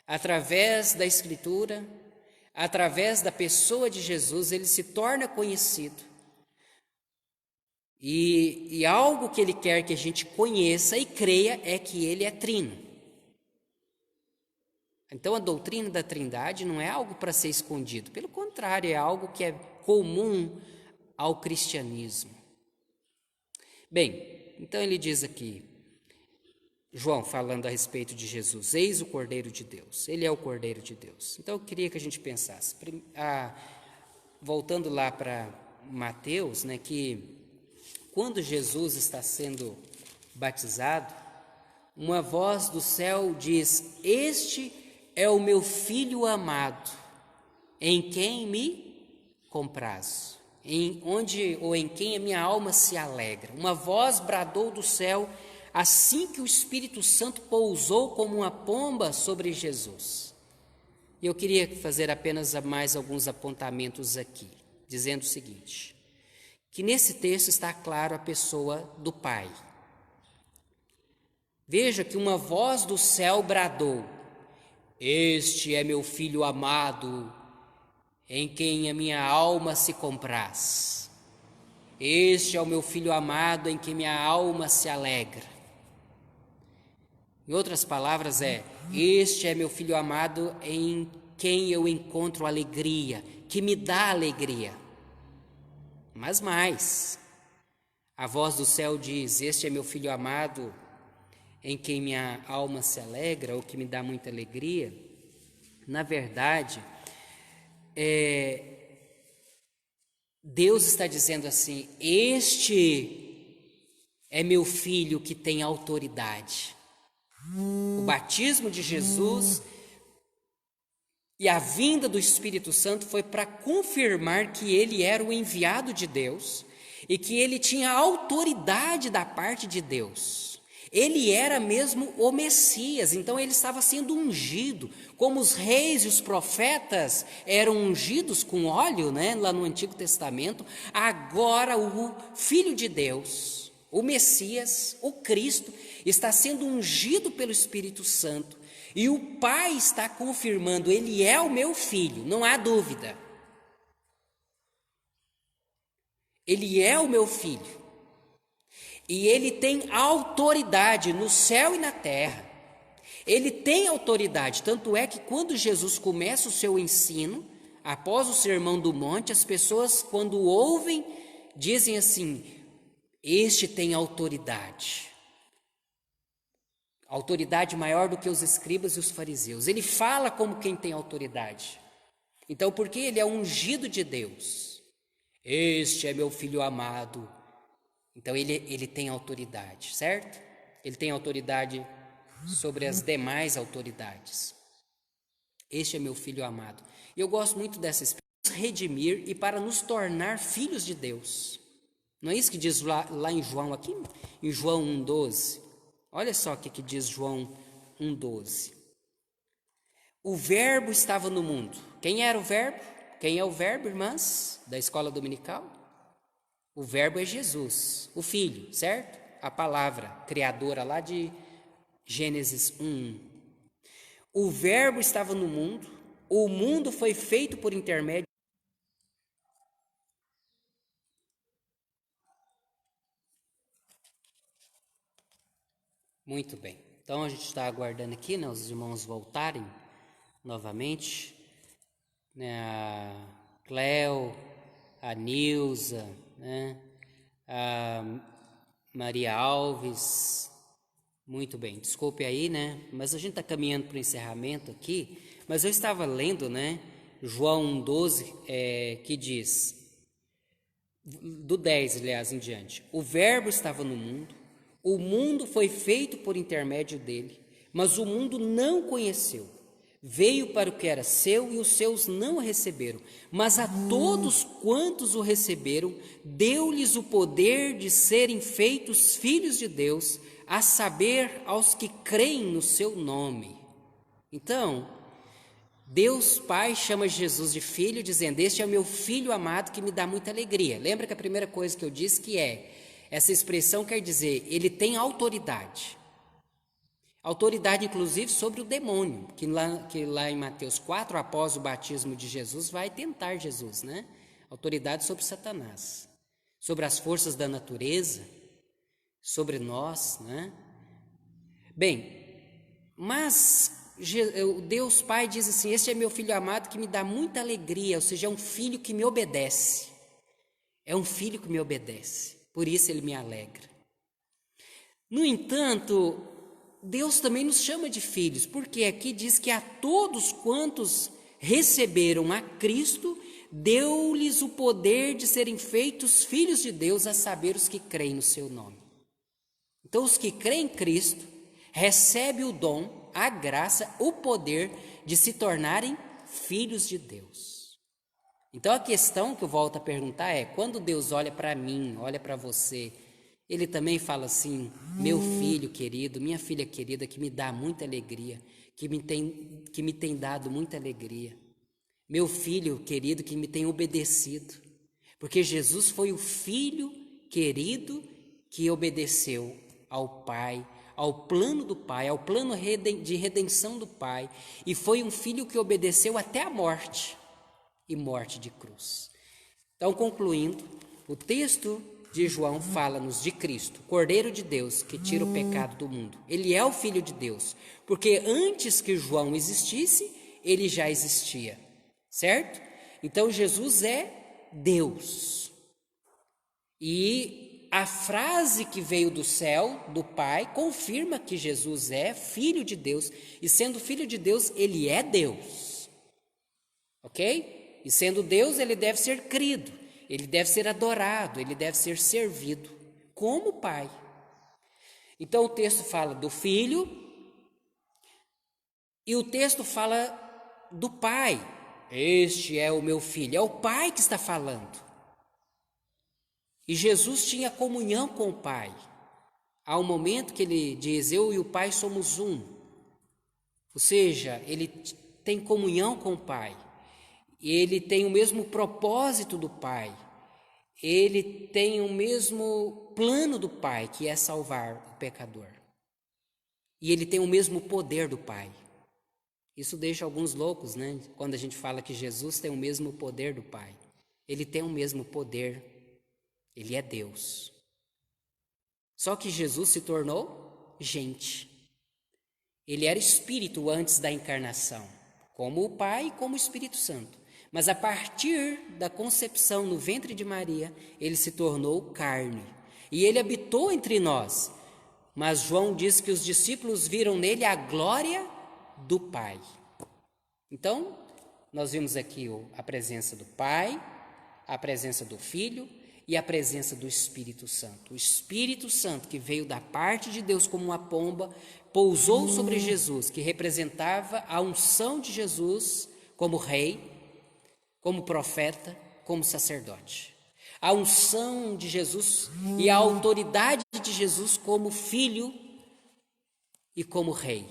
através da Escritura, através da pessoa de Jesus, ele se torna conhecido. E algo que ele quer que a gente conheça e creia é que ele é trino. Então a doutrina da Trindade não é algo para ser escondido, pelo contrário, é algo que é comum ao cristianismo. Bem, então ele diz aqui, João falando a respeito de Jesus, eis o Cordeiro de Deus, ele é o Cordeiro de Deus. Então eu queria que a gente pensasse, voltando lá para Mateus, né, que quando Jesus está sendo batizado, uma voz do céu diz, este é o meu Filho amado, em quem me comprazo. Em quem a minha alma se alegra. Uma voz bradou do céu assim que o Espírito Santo pousou como uma pomba sobre Jesus. E eu queria fazer apenas mais alguns apontamentos aqui, dizendo o seguinte, que nesse texto está claro a pessoa do Pai. Veja que uma voz do céu bradou, este é meu Filho amado, em quem a minha alma se compraz. Este é o meu Filho amado, em quem minha alma se alegra. Em outras palavras este é meu Filho amado, em quem eu encontro alegria, que me dá alegria. Mas mais, a voz do céu diz, este é meu Filho amado, em quem minha alma se alegra, ou que me dá muita alegria. Na verdade, Deus está dizendo assim, este é meu filho que tem autoridade. O batismo de Jesus e a vinda do Espírito Santo foi para confirmar que ele era o enviado de Deus e que ele tinha autoridade da parte de Deus. Ele era mesmo o Messias, então ele estava sendo ungido, como os reis e os profetas eram ungidos com óleo, né, lá no Antigo Testamento. Agora o Filho de Deus, o Messias, o Cristo, está sendo ungido pelo Espírito Santo, e o Pai está confirmando: ele é o meu filho, não há dúvida. Ele é o meu filho. E ele tem autoridade no céu e na terra. Ele tem autoridade, tanto é que quando Jesus começa o seu ensino, após o Sermão do Monte, as pessoas, quando ouvem, dizem assim: este tem autoridade. Autoridade maior do que os escribas e os fariseus. Ele fala como quem tem autoridade. Então, porque ele é ungido de Deus. Este é meu filho amado. Então ele tem autoridade, certo? Ele tem autoridade sobre as demais autoridades. Este é meu filho amado. E eu gosto muito dessa expressão, redimir e para nos tornar filhos de Deus. Não é isso que diz lá em João, aqui em João 1,12? Olha só o que diz João 1,12. O verbo estava no mundo. Quem era o verbo? Quem é o verbo, irmãs, da escola dominical? O verbo é Jesus, o Filho, certo? A palavra criadora lá de Gênesis 1. O verbo estava no mundo, o mundo foi feito por intermédio. Muito bem. Então a gente está aguardando aqui, né, os irmãos voltarem novamente, né, a Cleo, a Nilza, né, a Maria Alves. Muito bem, desculpe aí, né, mas a gente está caminhando para o encerramento aqui, mas eu estava lendo, né, João 1,12, que diz, do 10, aliás, em diante: o verbo estava no mundo, o mundo foi feito por intermédio dele, mas o mundo não conheceu. Veio para o que era seu e os seus não o receberam, mas a todos quantos o receberam, deu-lhes o poder de serem feitos filhos de Deus, a saber, aos que creem no seu nome. Então, Deus Pai chama Jesus de filho, dizendo: este é o meu filho amado que me dá muita alegria. Lembra que a primeira coisa que eu disse que essa expressão quer dizer, ele tem autoridade. Autoridade, inclusive, sobre o demônio, que lá em Mateus 4, após o batismo de Jesus, vai tentar Jesus, né? Autoridade sobre Satanás, sobre as forças da natureza, sobre nós, né? Bem, mas Deus Pai diz assim: este é meu filho amado que me dá muita alegria, ou seja, é um filho que me obedece. É um filho que me obedece, por isso ele me alegra. No entanto, Deus também nos chama de filhos, porque aqui diz que a todos quantos receberam a Cristo, deu-lhes o poder de serem feitos filhos de Deus, a saber, os que creem no seu nome. Então, os que creem em Cristo recebem o dom, a graça, o poder de se tornarem filhos de Deus. Então, a questão que eu volto a perguntar é: quando Deus olha para mim, olha para você, Ele também fala assim: meu filho querido, minha filha querida, que me dá muita alegria, que me tem dado muita alegria. Meu filho querido que me tem obedecido. Porque Jesus foi o filho querido que obedeceu ao Pai, ao plano do Pai, ao plano de redenção do Pai. E foi um filho que obedeceu até a morte, e morte de cruz. Então, concluindo, o texto de João fala-nos de Cristo, Cordeiro de Deus, que tira o pecado do mundo. Ele é o Filho de Deus, porque antes que João existisse, ele já existia, certo? Então Jesus é Deus. E a frase que veio do céu, do Pai, confirma que Jesus é Filho de Deus, e sendo Filho de Deus, ele é Deus. Ok? E sendo Deus, ele deve ser crido. Ele deve ser adorado, ele deve ser servido como Pai. Então o texto fala do Filho e o texto fala do Pai. Este é o meu filho, é o Pai que está falando. E Jesus tinha comunhão com o Pai. Há um momento que ele diz: eu e o Pai somos um. Ou seja, ele tem comunhão com o Pai. Ele tem o mesmo propósito do Pai. Ele tem o mesmo plano do Pai, que é salvar o pecador. E ele tem o mesmo poder do Pai. Isso deixa alguns loucos, né? Quando a gente fala que Jesus tem o mesmo poder do Pai. Ele tem o mesmo poder. Ele é Deus. Só que Jesus se tornou gente. Ele era espírito antes da encarnação, como o Pai e como o Espírito Santo. Mas a partir da concepção no ventre de Maria, ele se tornou carne. E ele habitou entre nós. Mas João diz que os discípulos viram nele a glória do Pai. Então, nós vimos aqui a presença do Pai, a presença do Filho e a presença do Espírito Santo. O Espírito Santo, que veio da parte de Deus como uma pomba, pousou sobre Jesus, que representava a unção de Jesus como rei, como profeta, como sacerdote. A unção de Jesus e a autoridade de Jesus como filho e como rei.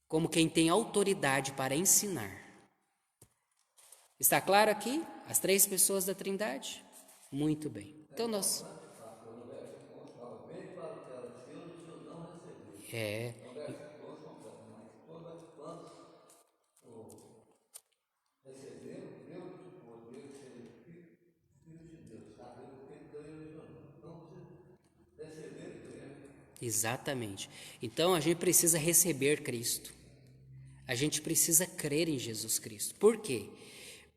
Como quem tem autoridade para ensinar. Está claro aqui? As três pessoas da Trindade? Muito bem. Então nós... Exatamente. Então a gente precisa receber Cristo. A gente precisa crer em Jesus Cristo. Por quê?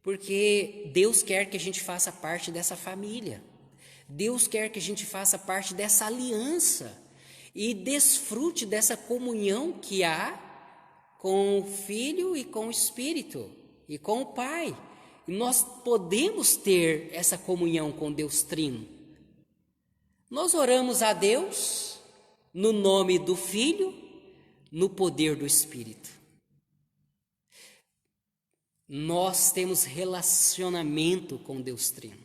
Porque Deus quer que a gente faça parte dessa família. Deus quer que a gente faça parte dessa aliança e desfrute dessa comunhão que há com o Filho e com o Espírito e com o Pai. E nós podemos ter essa comunhão com Deus Trino. Nós oramos a Deus no nome do Filho, no poder do Espírito. Nós temos relacionamento com Deus Trino.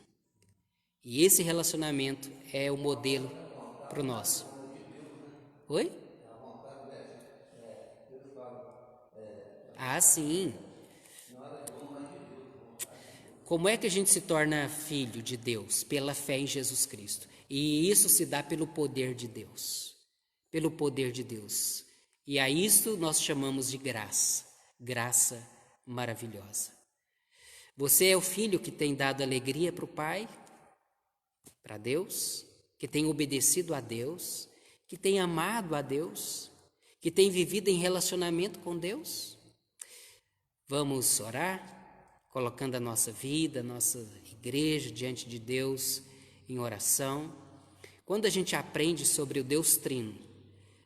E esse relacionamento é o modelo para o nosso. Oi? Ah, sim. Como é que a gente se torna filho de Deus? Pela fé em Jesus Cristo. E isso se dá pelo poder de Deus. Pelo poder de Deus. E a isto nós chamamos de graça. Graça maravilhosa. Você é o filho que tem dado alegria para o Pai, para Deus, que tem obedecido a Deus, que tem amado a Deus, que tem vivido em relacionamento com Deus? Vamos orar, colocando a nossa vida, a nossa igreja diante de Deus em oração. Quando a gente aprende sobre o Deus Trino,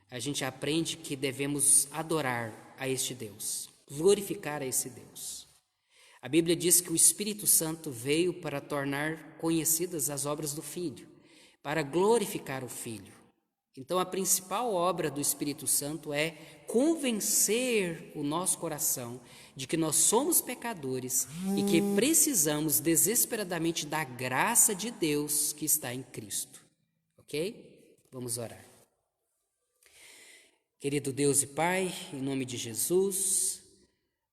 a gente aprende que devemos adorar a este Deus, glorificar a esse Deus. A Bíblia diz que o Espírito Santo veio para tornar conhecidas as obras do Filho, para glorificar o Filho. Então a principal obra do Espírito Santo é convencer o nosso coração de que nós somos pecadores e que precisamos desesperadamente da graça de Deus que está em Cristo. Ok? Vamos orar. Querido Deus e Pai, em nome de Jesus,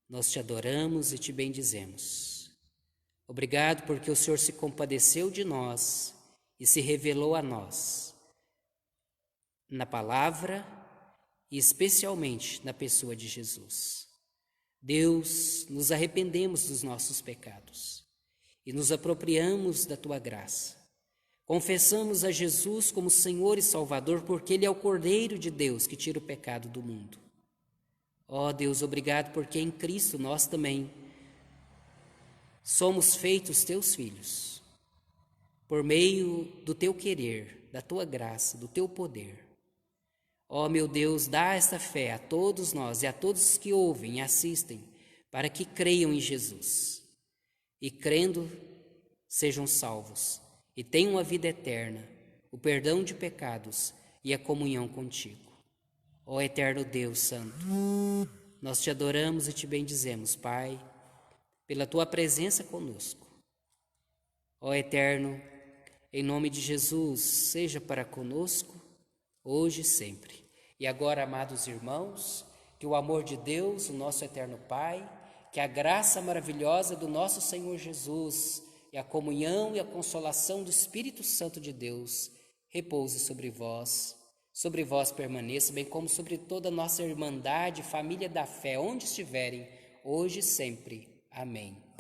nós te adoramos e te bendizemos. Obrigado porque o Senhor se compadeceu de nós e se revelou a nós, na palavra e especialmente na pessoa de Jesus. Deus, nos arrependemos dos nossos pecados e nos apropriamos da Tua graça. Confessamos a Jesus como Senhor e Salvador porque Ele é o Cordeiro de Deus que tira o pecado do mundo. Ó Deus, obrigado porque em Cristo nós também somos feitos Teus filhos, por meio do Teu querer, da Tua graça, do Teu poder. Ó meu Deus, dá esta fé a todos nós e a todos que ouvem e assistem, para que creiam em Jesus e crendo sejam salvos e tenham a vida eterna, o perdão de pecados e a comunhão contigo. Ó eterno Deus Santo, nós te adoramos e te bendizemos, Pai, pela Tua presença conosco. Ó Eterno, em nome de Jesus, seja para conosco hoje e sempre. E agora, amados irmãos, que o amor de Deus, o nosso eterno Pai, que a graça maravilhosa do nosso Senhor Jesus e a comunhão e a consolação do Espírito Santo de Deus repouse sobre vós permaneça, bem como sobre toda a nossa irmandade, família da fé, onde estiverem, hoje e sempre. Amém.